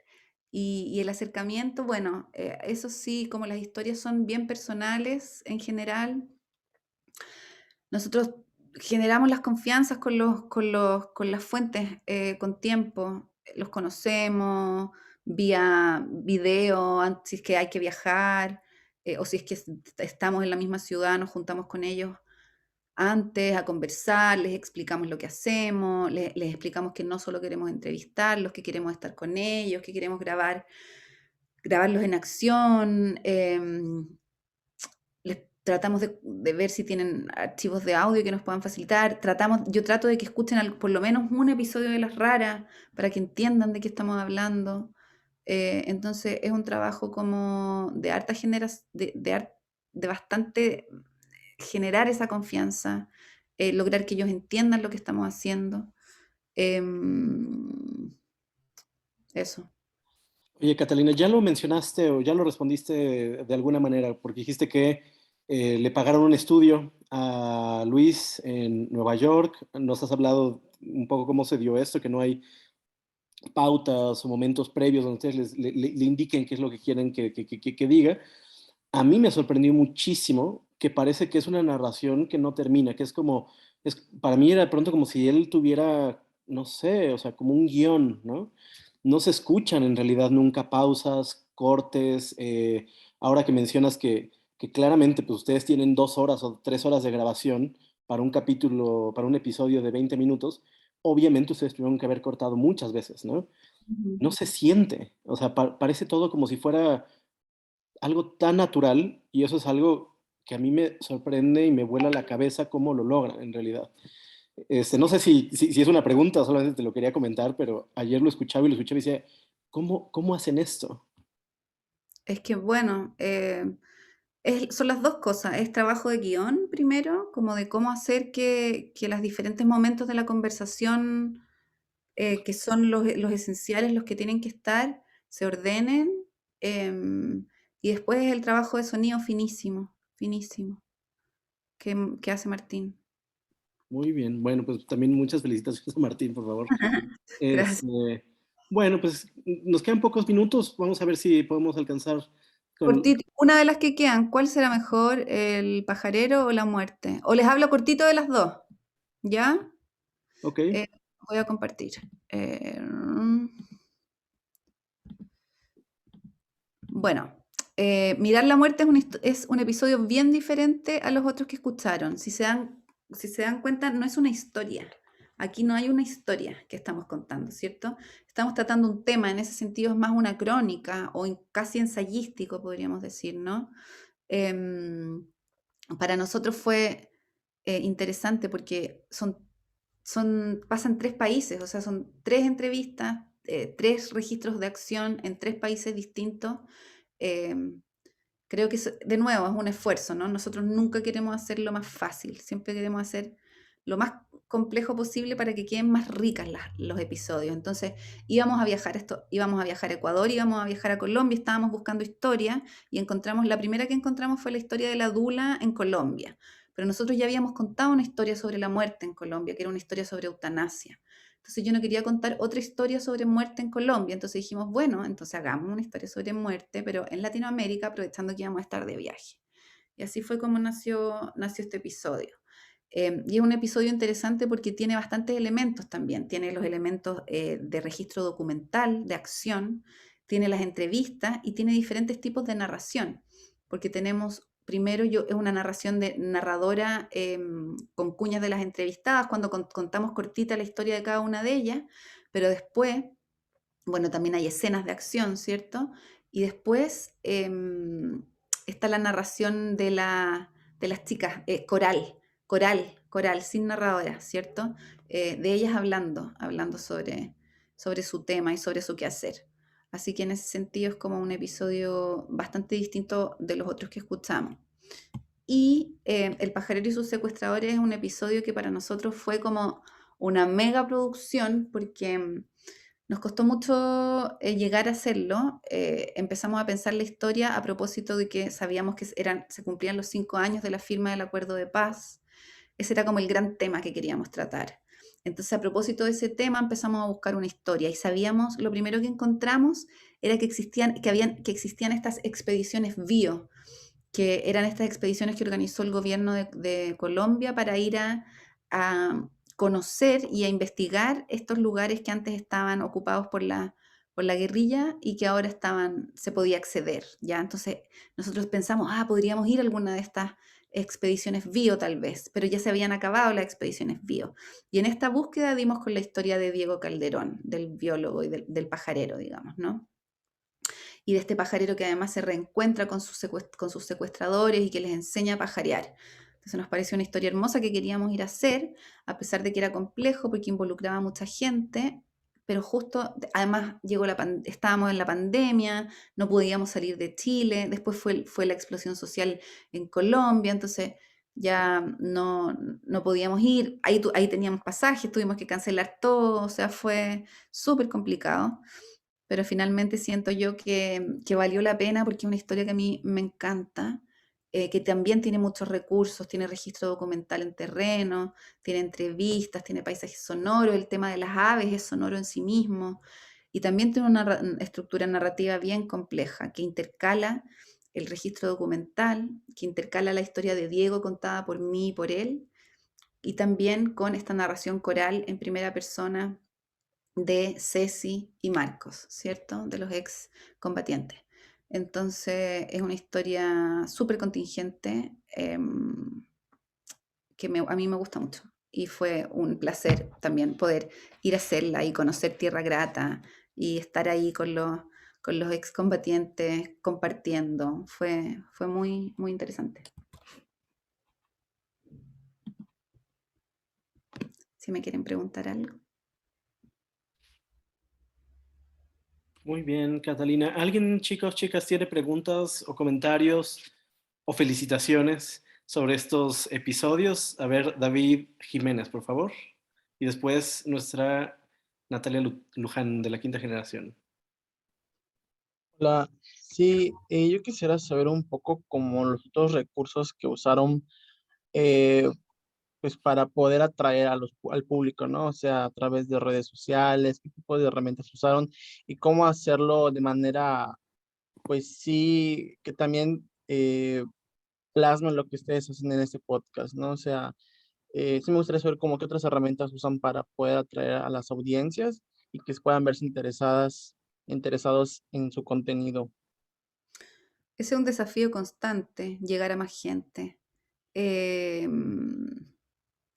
Y el acercamiento, bueno, eso sí, como las historias son bien personales en general, nosotros generamos las confianzas con las fuentes con tiempo, los conocemos, vía video, si es que hay que viajar, o si es que estamos en la misma ciudad, nos juntamos con ellos antes a conversar, les explicamos lo que hacemos, les explicamos que no solo queremos entrevistarlos, que queremos estar con ellos, que queremos grabarlos en acción. Les tratamos de ver si tienen archivos de audio que nos puedan facilitar. Yo trato de que escuchen por lo menos un episodio de Las Raras para que entiendan de qué estamos hablando. Entonces es un trabajo como de harta de bastante generar esa confianza, lograr que ellos entiendan lo que estamos haciendo. Eso. Oye, Catalina, ya lo mencionaste o ya lo respondiste de alguna manera, porque dijiste que le pagaron un estudio a Luis en Nueva York. Nos has hablado un poco cómo se dio esto, que no hay pautas o momentos previos donde ustedes le indiquen qué es lo que quieren que diga. A mí me sorprendió muchísimo que parece que es una narración que no termina, que es como, para mí era de pronto como si él tuviera, no sé, o sea, como un guión, ¿no? No se escuchan en realidad nunca pausas, cortes. Ahora que mencionas que claramente pues ustedes tienen 2 horas o 3 horas de grabación para un capítulo, para un episodio de 20 minutos, obviamente ustedes tuvieron que haber cortado muchas veces, ¿no? No se siente, o sea, parece todo como si fuera algo tan natural, y eso es algo que a mí me sorprende y me vuela la cabeza cómo lo logran en realidad. No sé si es una pregunta, solamente te lo quería comentar, pero ayer lo escuchaba y decía, ¿cómo hacen esto? Es que bueno, son las dos cosas. Es trabajo de guión primero, como de cómo hacer que los diferentes momentos de la conversación, que son los esenciales, los que tienen que estar, se ordenen. Y después es el trabajo de sonido finísimo, finísimo, que hace Martín. Muy bien, bueno, pues también muchas felicitaciones a Martín, por favor. Gracias. Bueno, pues nos quedan pocos minutos, vamos a ver si podemos alcanzar con... Cortito, una de las que quedan, ¿cuál será mejor, el pajarero o la muerte? O les hablo cortito de las dos, ¿ya? Ok. Voy a compartir. Bueno, Mirar la muerte es un episodio bien diferente a los otros que escucharon. Si se dan cuenta, no es una historia. Aquí no hay una historia que estamos contando, ¿cierto? Estamos tratando un tema, en ese sentido es más una crónica o casi ensayístico, podríamos decir, ¿no? Para nosotros fue interesante porque pasan 3 países, o sea, son 3 entrevistas, 3 registros de acción en 3 países distintos. Creo que, de nuevo, es un esfuerzo, ¿no? Nosotros nunca queremos hacer lo más fácil, siempre queremos hacer lo más complejo posible para que queden más ricas los episodios. Entonces, íbamos a viajar a Ecuador, íbamos a viajar a Colombia, estábamos buscando historia y la primera que encontramos fue la historia de la dula en Colombia. Pero nosotros ya habíamos contado una historia sobre la muerte en Colombia, que era una historia sobre eutanasia. Entonces yo no quería contar otra historia sobre muerte en Colombia, entonces dijimos, bueno, entonces hagamos una historia sobre muerte, pero en Latinoamérica, aprovechando que íbamos a estar de viaje. Y así fue como nació este episodio. Y es un episodio interesante porque tiene bastantes elementos también. Tiene los elementos de registro documental, de acción, tiene las entrevistas y tiene diferentes tipos de narración, porque tenemos... Primero, es una narración de narradora con cuñas de las entrevistadas, cuando contamos cortita la historia de cada una de ellas, pero después, bueno, también hay escenas de acción, ¿cierto? Y después está la narración de las chicas, coral, sin narradora, ¿cierto? De ellas hablando sobre su tema y sobre su quehacer. Así que en ese sentido es como un episodio bastante distinto de los otros que escuchamos. Y El pajarero y sus secuestradores es un episodio que para nosotros fue como una mega producción porque nos costó mucho llegar a hacerlo. Empezamos a pensar la historia a propósito de que sabíamos que se cumplían los 5 años de la firma del Acuerdo de Paz. Ese era como el gran tema que queríamos tratar. Entonces, a propósito de ese tema, empezamos a buscar una historia y sabíamos, lo primero que encontramos era que existían estas expediciones bio, que eran estas expediciones que organizó el gobierno de Colombia para ir a conocer y a investigar estos lugares que antes estaban ocupados por por la guerrilla y que ahora se podía acceder, ¿ya? Entonces nosotros pensamos, podríamos ir a alguna de estas expediciones bio tal vez, pero ya se habían acabado las expediciones bio. Y en esta búsqueda dimos con la historia de Diego Calderón, del biólogo y del pajarero, digamos, ¿no? Y de este pajarero que además se reencuentra con sus secuestradores y que les enseña a pajarear. Entonces nos pareció una historia hermosa que queríamos ir a hacer, a pesar de que era complejo porque involucraba a mucha gente, pero justo, además estábamos en la pandemia, no podíamos salir de Chile, después fue la explosión social en Colombia, entonces ya no podíamos ir, ahí teníamos pasajes, tuvimos que cancelar todo, o sea, fue súper complicado, pero finalmente siento yo que valió la pena porque es una historia que a mí me encanta, que también tiene muchos recursos, tiene registro documental en terreno, tiene entrevistas, tiene paisajes sonoros, el tema de las aves es sonoro en sí mismo, y también tiene una estructura narrativa bien compleja que intercala el registro documental, que intercala la historia de Diego contada por mí y por él, y también con esta narración coral en primera persona de Ceci y Marcos, ¿cierto? De los ex combatientes. Entonces es una historia súper contingente que a mí me gusta mucho. Y fue un placer también poder ir a hacerla y conocer Tierra Grata y estar ahí con los excombatientes compartiendo. Fue muy, muy interesante. Si me quieren preguntar algo. Muy bien, Catalina. ¿Alguien, chicos, chicas, tiene preguntas o comentarios o felicitaciones sobre estos episodios? A ver, David Jiménez, por favor. Y después nuestra Natalia Luján, de la quinta generación. Hola, sí, yo quisiera saber un poco como los otros recursos que usaron pues para poder atraer al público, ¿no? O sea, a través de redes sociales, qué tipo de herramientas usaron y cómo hacerlo de manera, pues sí, que también plasmen lo que ustedes hacen en este podcast, ¿no? O sea, sí me gustaría saber cómo qué otras herramientas usan para poder atraer a las audiencias y que puedan verse interesados en su contenido. Ese es un desafío constante, llegar a más gente.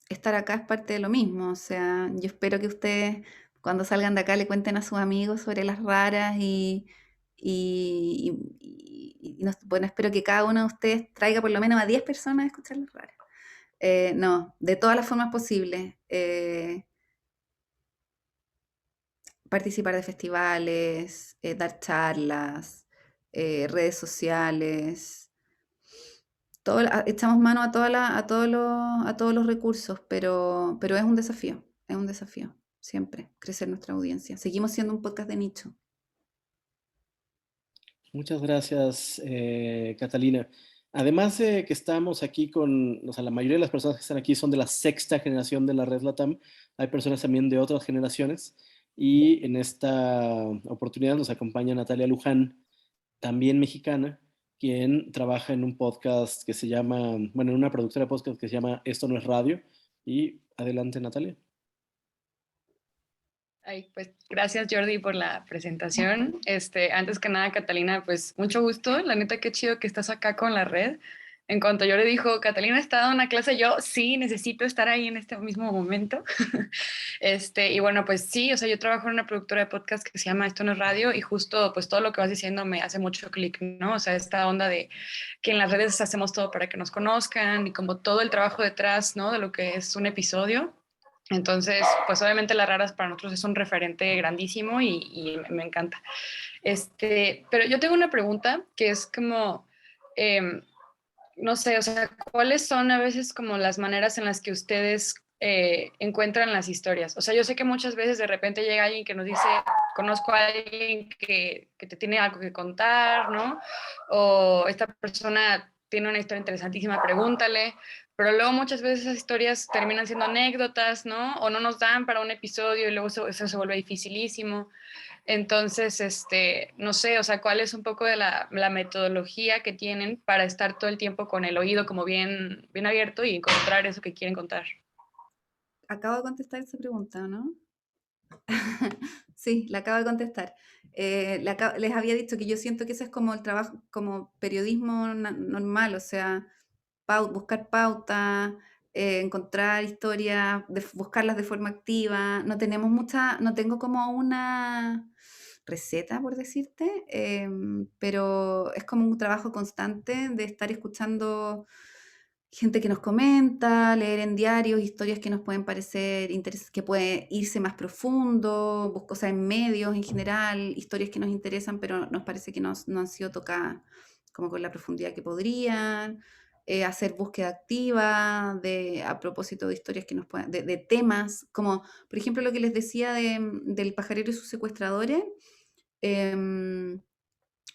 Estar acá es parte de lo mismo, o sea, yo espero que ustedes cuando salgan de acá le cuenten a sus amigos sobre las raras bueno, espero que cada uno de ustedes traiga por lo menos a 10 personas a escuchar las raras. No, de todas las formas posibles. Participar de festivales, dar charlas, redes sociales. Echamos mano a todos los recursos, pero es un desafío, siempre, crecer nuestra audiencia. Seguimos siendo un podcast de nicho. Muchas gracias, Catalina. Además de que estamos aquí la mayoría de las personas que están aquí son de la sexta generación de la Red LATAM, hay personas también de otras generaciones, y en esta oportunidad nos acompaña Natalia Luján, también mexicana, quien trabaja en un podcast que se llama, en una productora de podcast que se llama Esto No es Radio. Y adelante, Natalia. Pues gracias, Jordi, por la presentación. Antes que nada, Catalina, pues mucho gusto. La neta, qué chido que estás acá con la red. En cuanto yo le dijo, Catalina está dando una clase, yo sí necesito estar ahí en este mismo momento. Y bueno, pues sí, o sea, yo trabajo en una productora de podcast que se llama Esto No es Radio, y justo pues todo lo que vas diciendo me hace mucho clic, ¿no? O sea, esta onda de que en las redes hacemos todo para que nos conozcan y como todo el trabajo detrás, ¿no? De lo que es un episodio. Entonces, pues obviamente Las Raras para nosotros es un referente grandísimo y me encanta. Pero yo tengo una pregunta que es como, no sé, o sea, ¿cuáles son a veces como las maneras en las que ustedes encuentran las historias? O sea, yo sé que muchas veces de repente llega alguien que nos dice, conozco a alguien que te tiene algo que contar, ¿no? O esta persona tiene una historia interesantísima, pregúntale. Pero luego muchas veces esas historias terminan siendo anécdotas, ¿no? O no nos dan para un episodio y luego eso se vuelve dificilísimo. Entonces, no sé, o sea, ¿cuál es un poco de la metodología que tienen para estar todo el tiempo con el oído como bien abierto y encontrar eso que quieren contar? Acabo de contestar esa pregunta, ¿no? Sí, la acabo de contestar. Les había dicho que yo siento que ese es como el trabajo, como periodismo normal, o sea, buscar pauta, encontrar historias, buscarlas de forma activa. No tengo como una receta, por decirte, pero es como un trabajo constante de estar escuchando gente que nos comenta, leer en diarios historias que nos pueden parecer que puede irse más profundo, o sea, en medios en general, historias que nos interesan, pero nos parece que no han sido tocadas como con la profundidad que podrían. Hacer búsqueda activa a propósito de historias que nos puedan, de temas, como por ejemplo lo que les decía del pajarero y sus secuestradores.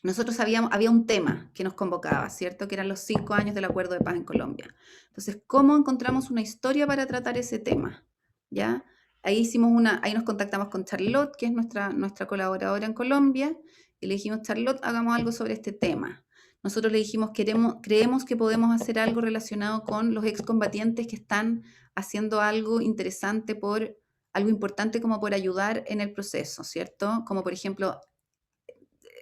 Nosotros había un tema que nos convocaba, ¿cierto? Que eran los 5 años del Acuerdo de Paz en Colombia. Entonces, ¿cómo encontramos una historia para tratar ese tema? ¿Ya? Ahí nos contactamos con Charlotte, que es nuestra colaboradora en Colombia, y le dijimos, Charlotte, hagamos algo sobre este tema. Nosotros le dijimos, creemos que podemos hacer algo relacionado con los excombatientes que están haciendo algo interesante algo importante como por ayudar en el proceso, ¿cierto? Como por ejemplo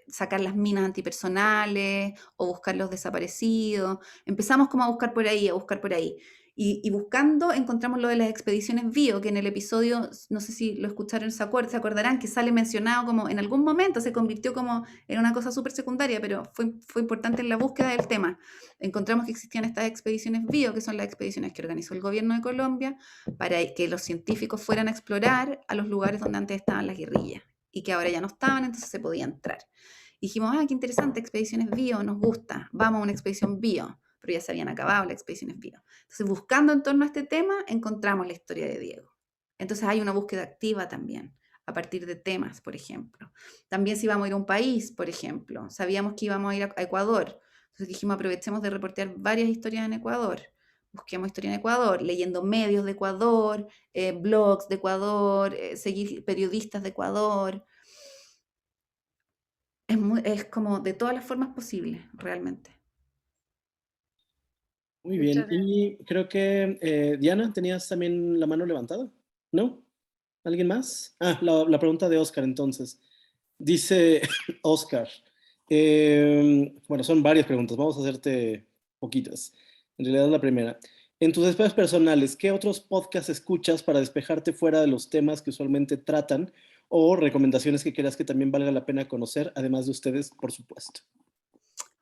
sacar las minas antipersonales o buscar los desaparecidos. Empezamos como a buscar por ahí, a buscar por ahí. Y buscando encontramos lo de las expediciones bio, que en el episodio, no sé si lo escucharon, se acordarán que sale mencionado como en algún momento, se convirtió como en una cosa súper secundaria, pero fue importante en la búsqueda del tema. Encontramos que existían estas expediciones bio, que son las expediciones que organizó el gobierno de Colombia para que los científicos fueran a explorar a los lugares donde antes estaban las guerrillas y que ahora ya no estaban, entonces se podía entrar. Y dijimos, qué interesante, expediciones bio, nos gusta, vamos a una expedición bio, pero ya se habían acabado las expediciones bio. Entonces, buscando en torno a este tema, encontramos la historia de Diego. Entonces, hay una búsqueda activa también, a partir de temas, por ejemplo. También si íbamos a ir a un país, por ejemplo, sabíamos que íbamos a ir a Ecuador, entonces dijimos, aprovechemos de reportear varias historias en Ecuador. Busquemos historia en Ecuador, leyendo medios de Ecuador, blogs de Ecuador, seguir periodistas de Ecuador. Es como de todas las formas posibles, realmente. Muy bien, y creo que Diana, tenías también la mano levantada, ¿no? ¿Alguien más? La pregunta de Oscar entonces. Dice Oscar, bueno, son varias preguntas, vamos a hacerte poquitas. En realidad la primera. En tus espacios personales, ¿qué otros podcasts escuchas para despejarte fuera de los temas que usualmente tratan o recomendaciones que creas que también valga la pena conocer, además de ustedes, por supuesto?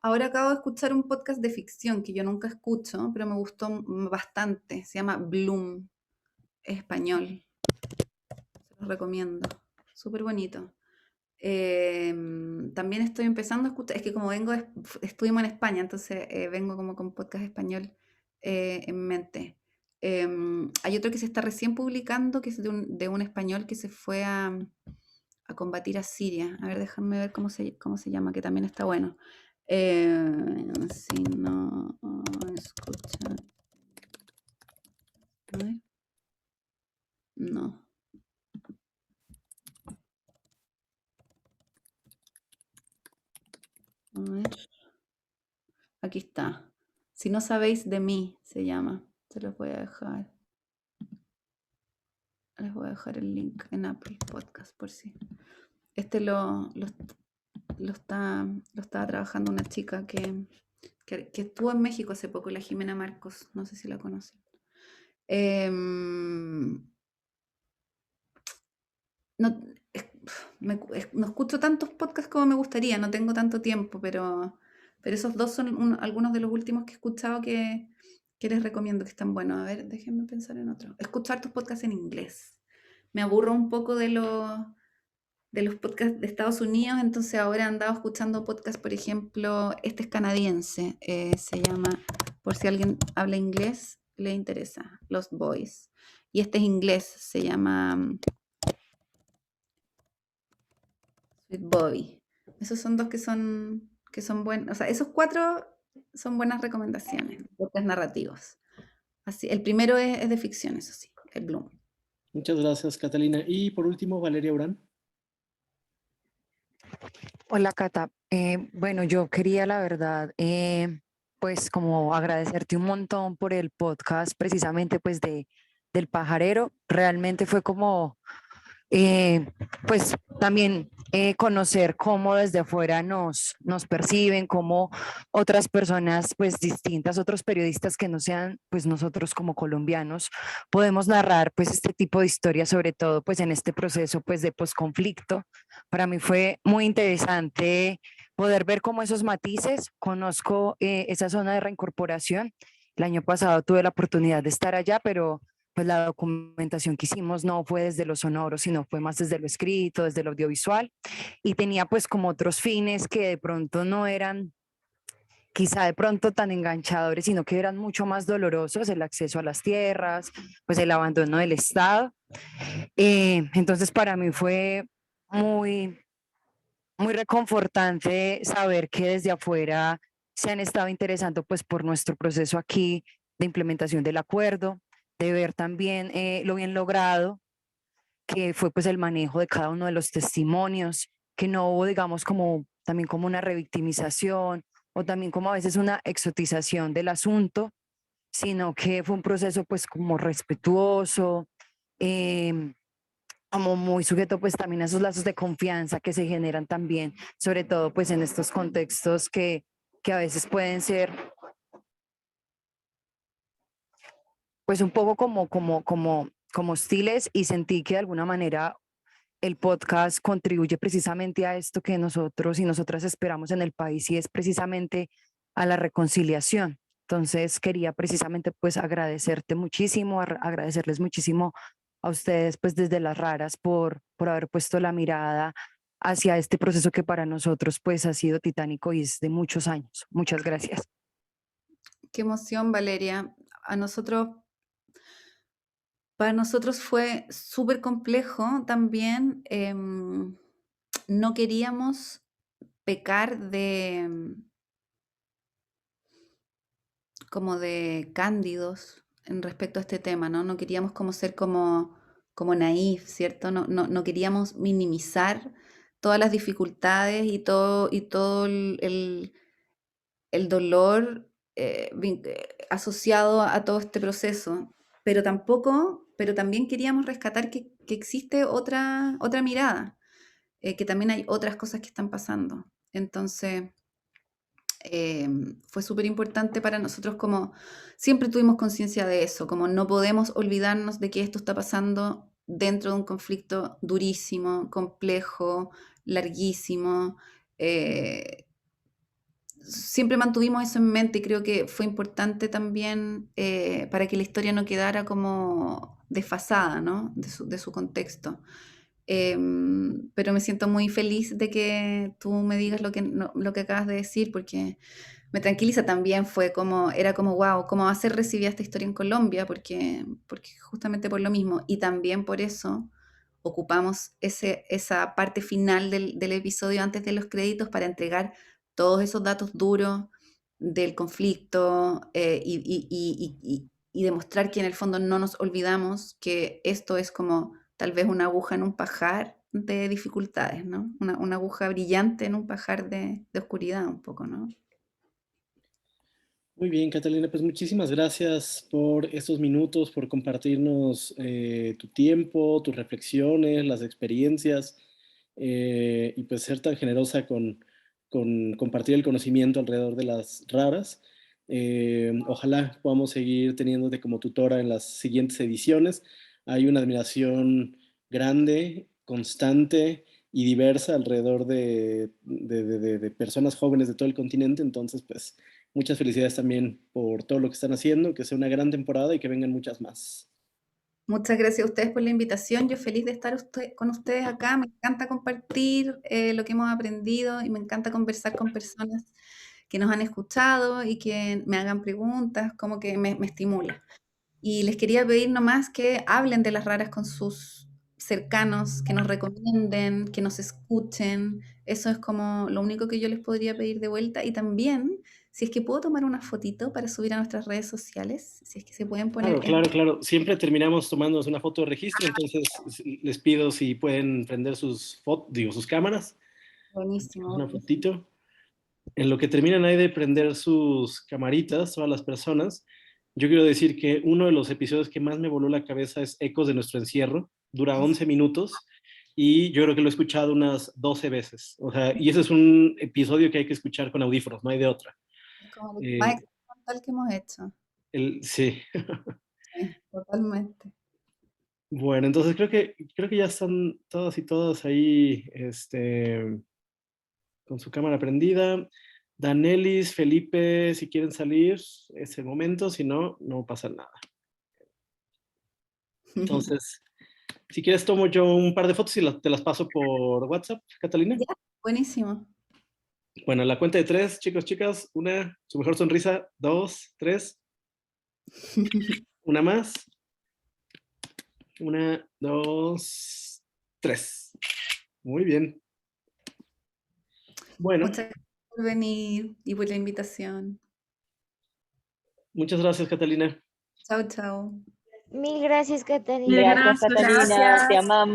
Ahora acabo de escuchar un podcast de ficción que yo nunca escucho, pero me gustó bastante. Se llama Bloom, es español. Se los recomiendo. Súper bonito. También estoy empezando a escuchar, es que como estuvimos en España, entonces vengo como con podcast español en mente. Hay otro que se está recién publicando, que es de un español que se fue a combatir a Siria. A ver, déjame ver cómo se llama, que también está bueno. Si no escucha. A ver. No. A ver. Aquí está. Si no sabéis de mí, se llama. Se los voy a dejar. Les voy a dejar el link en Apple Podcast por si. Este lo estaba trabajando una chica que estuvo en México hace poco, la Jimena Marcos. No sé si la conocen. No escucho tantos podcasts como me gustaría, no tengo tanto tiempo, pero esos dos son algunos de los últimos que he escuchado que les recomiendo, que están buenos. A ver, déjenme pensar en otro. Escuchar tus podcasts en inglés. Me aburro un poco de los podcasts de Estados Unidos, entonces ahora he andado escuchando podcasts, por ejemplo, este es canadiense, se llama, por si alguien habla inglés, le interesa, Lost Boys. Y este es inglés, se llama Sweet Bobby. Esos son dos que son buenos, o sea, esos 4 son buenas recomendaciones, podcasts narrativos. Así, el primero es de ficción, eso sí, el Bloom. Muchas gracias, Catalina. Y por último, Valeria Urán. Hola, Cata. Bueno, yo quería, la verdad, pues como agradecerte un montón por el podcast, precisamente pues del pajarero. Realmente fue como pues también conocer cómo desde afuera nos perciben, cómo otras personas pues distintas, otros periodistas que no sean pues nosotros como colombianos, podemos narrar pues este tipo de historias, sobre todo pues en este proceso pues de posconflicto. Para mí fue muy interesante poder ver cómo esos matices, conozco esa zona de reincorporación. El año pasado tuve la oportunidad de estar allá, pero pues la documentación que hicimos no fue desde lo sonoro, sino fue más desde lo escrito, desde lo audiovisual, y tenía pues como otros fines que de pronto no eran quizá de pronto tan enganchadores, sino que eran mucho más dolorosos: el acceso a las tierras, pues el abandono del Estado. Entonces para mí fue muy, muy reconfortante saber que desde afuera se han estado interesando pues por nuestro proceso aquí de implementación del acuerdo, de ver también lo bien logrado que fue pues el manejo de cada uno de los testimonios, que no hubo digamos como también como una revictimización o también como a veces una exotización del asunto, sino que fue un proceso pues como respetuoso, como muy sujeto pues también a esos lazos de confianza que se generan también, sobre todo pues en estos contextos que a veces pueden ser pues un poco como hostiles, y sentí que de alguna manera el podcast contribuye precisamente a esto que nosotros y nosotras esperamos en el país, y es precisamente a la reconciliación. Entonces quería precisamente pues agradecerte muchísimo, agradecerles muchísimo a ustedes pues desde Las Raras por haber puesto la mirada hacia este proceso que para nosotros pues ha sido titánico y es de muchos años. Muchas gracias. Qué emoción, Valeria. Para nosotros fue súper complejo también. No queríamos pecar como de cándidos en respecto a este tema, ¿no? No queríamos como ser como naif, ¿cierto? No queríamos minimizar todas las dificultades y todo el dolor asociado a todo este proceso, pero también queríamos rescatar que existe otra mirada, que también hay otras cosas que están pasando. Entonces, fue súper importante para nosotros, como siempre tuvimos conciencia de eso, como no podemos olvidarnos de que esto está pasando dentro de un conflicto durísimo, complejo, larguísimo. Siempre mantuvimos eso en mente, y creo que fue importante también para que la historia no quedara como desfasada, ¿no? de su contexto. Pero me siento muy feliz de que tú me digas lo que acabas de decir, porque me tranquiliza también. Era como, wow, ¿cómo va a ser recibida esta historia en Colombia? Porque justamente por lo mismo, y también por eso ocupamos esa parte final del episodio antes de los créditos para entregar todos esos datos duros del conflicto, y demostrar que en el fondo no nos olvidamos que esto es como tal vez una aguja en un pajar de dificultades, ¿no? Una aguja brillante en un pajar de oscuridad un poco, ¿no? Muy bien, Catalina, pues muchísimas gracias por estos minutos, por compartirnos tu tiempo, tus reflexiones, las experiencias, y pues ser tan generosa con compartir el conocimiento alrededor de Las Raras. Ojalá podamos seguir teniéndote como tutora en las siguientes ediciones. Hay una admiración grande, constante y diversa alrededor de personas jóvenes de todo el continente. Entonces, pues, muchas felicidades también por todo lo que están haciendo, que sea una gran temporada y que vengan muchas más. Muchas gracias a ustedes por la invitación. Yo feliz de estar con ustedes acá. Me encanta compartir lo que hemos aprendido, y me encanta conversar con personas que nos han escuchado y que me hagan preguntas, como que me estimula. Y les quería pedir nomás que hablen de Las Raras con sus cercanos, que nos recomienden, que nos escuchen. Eso es como lo único que yo les podría pedir de vuelta. Y también, si es que puedo tomar una fotito para subir a nuestras redes sociales, si es que se pueden poner... Claro. Siempre terminamos tomándonos una foto de registro, entonces les pido si pueden prender sus cámaras. Buenísimo. Una fotito. En lo que terminan ahí de prender sus camaritas, todas las personas, yo quiero decir que uno de los episodios que más me voló la cabeza es Ecos de nuestro encierro. Dura 11 minutos y yo creo que lo he escuchado unas 12 veces. O sea, y ese es un episodio que hay que escuchar con audífonos, no hay de otra. Es como el más Eh, experimental que hemos hecho. sí. Sí, totalmente. Bueno, entonces creo que ya están todos y todas ahí con su cámara prendida. Danelis, Felipe, si quieren salir, es el momento, si no, no pasa nada. Entonces, si quieres tomo yo un par de fotos y te las paso por WhatsApp, Catalina. Ya, buenísimo. Bueno, a la cuenta de 3, chicos, chicas, 1, su mejor sonrisa, 2, 3. Una más. 1, 2, 3. Muy bien. Bueno. Muchas gracias por venir y por la invitación. Muchas gracias, Catalina. Chao, chao. Mil gracias, Catalina. Gracias, Catalina. Te amamos.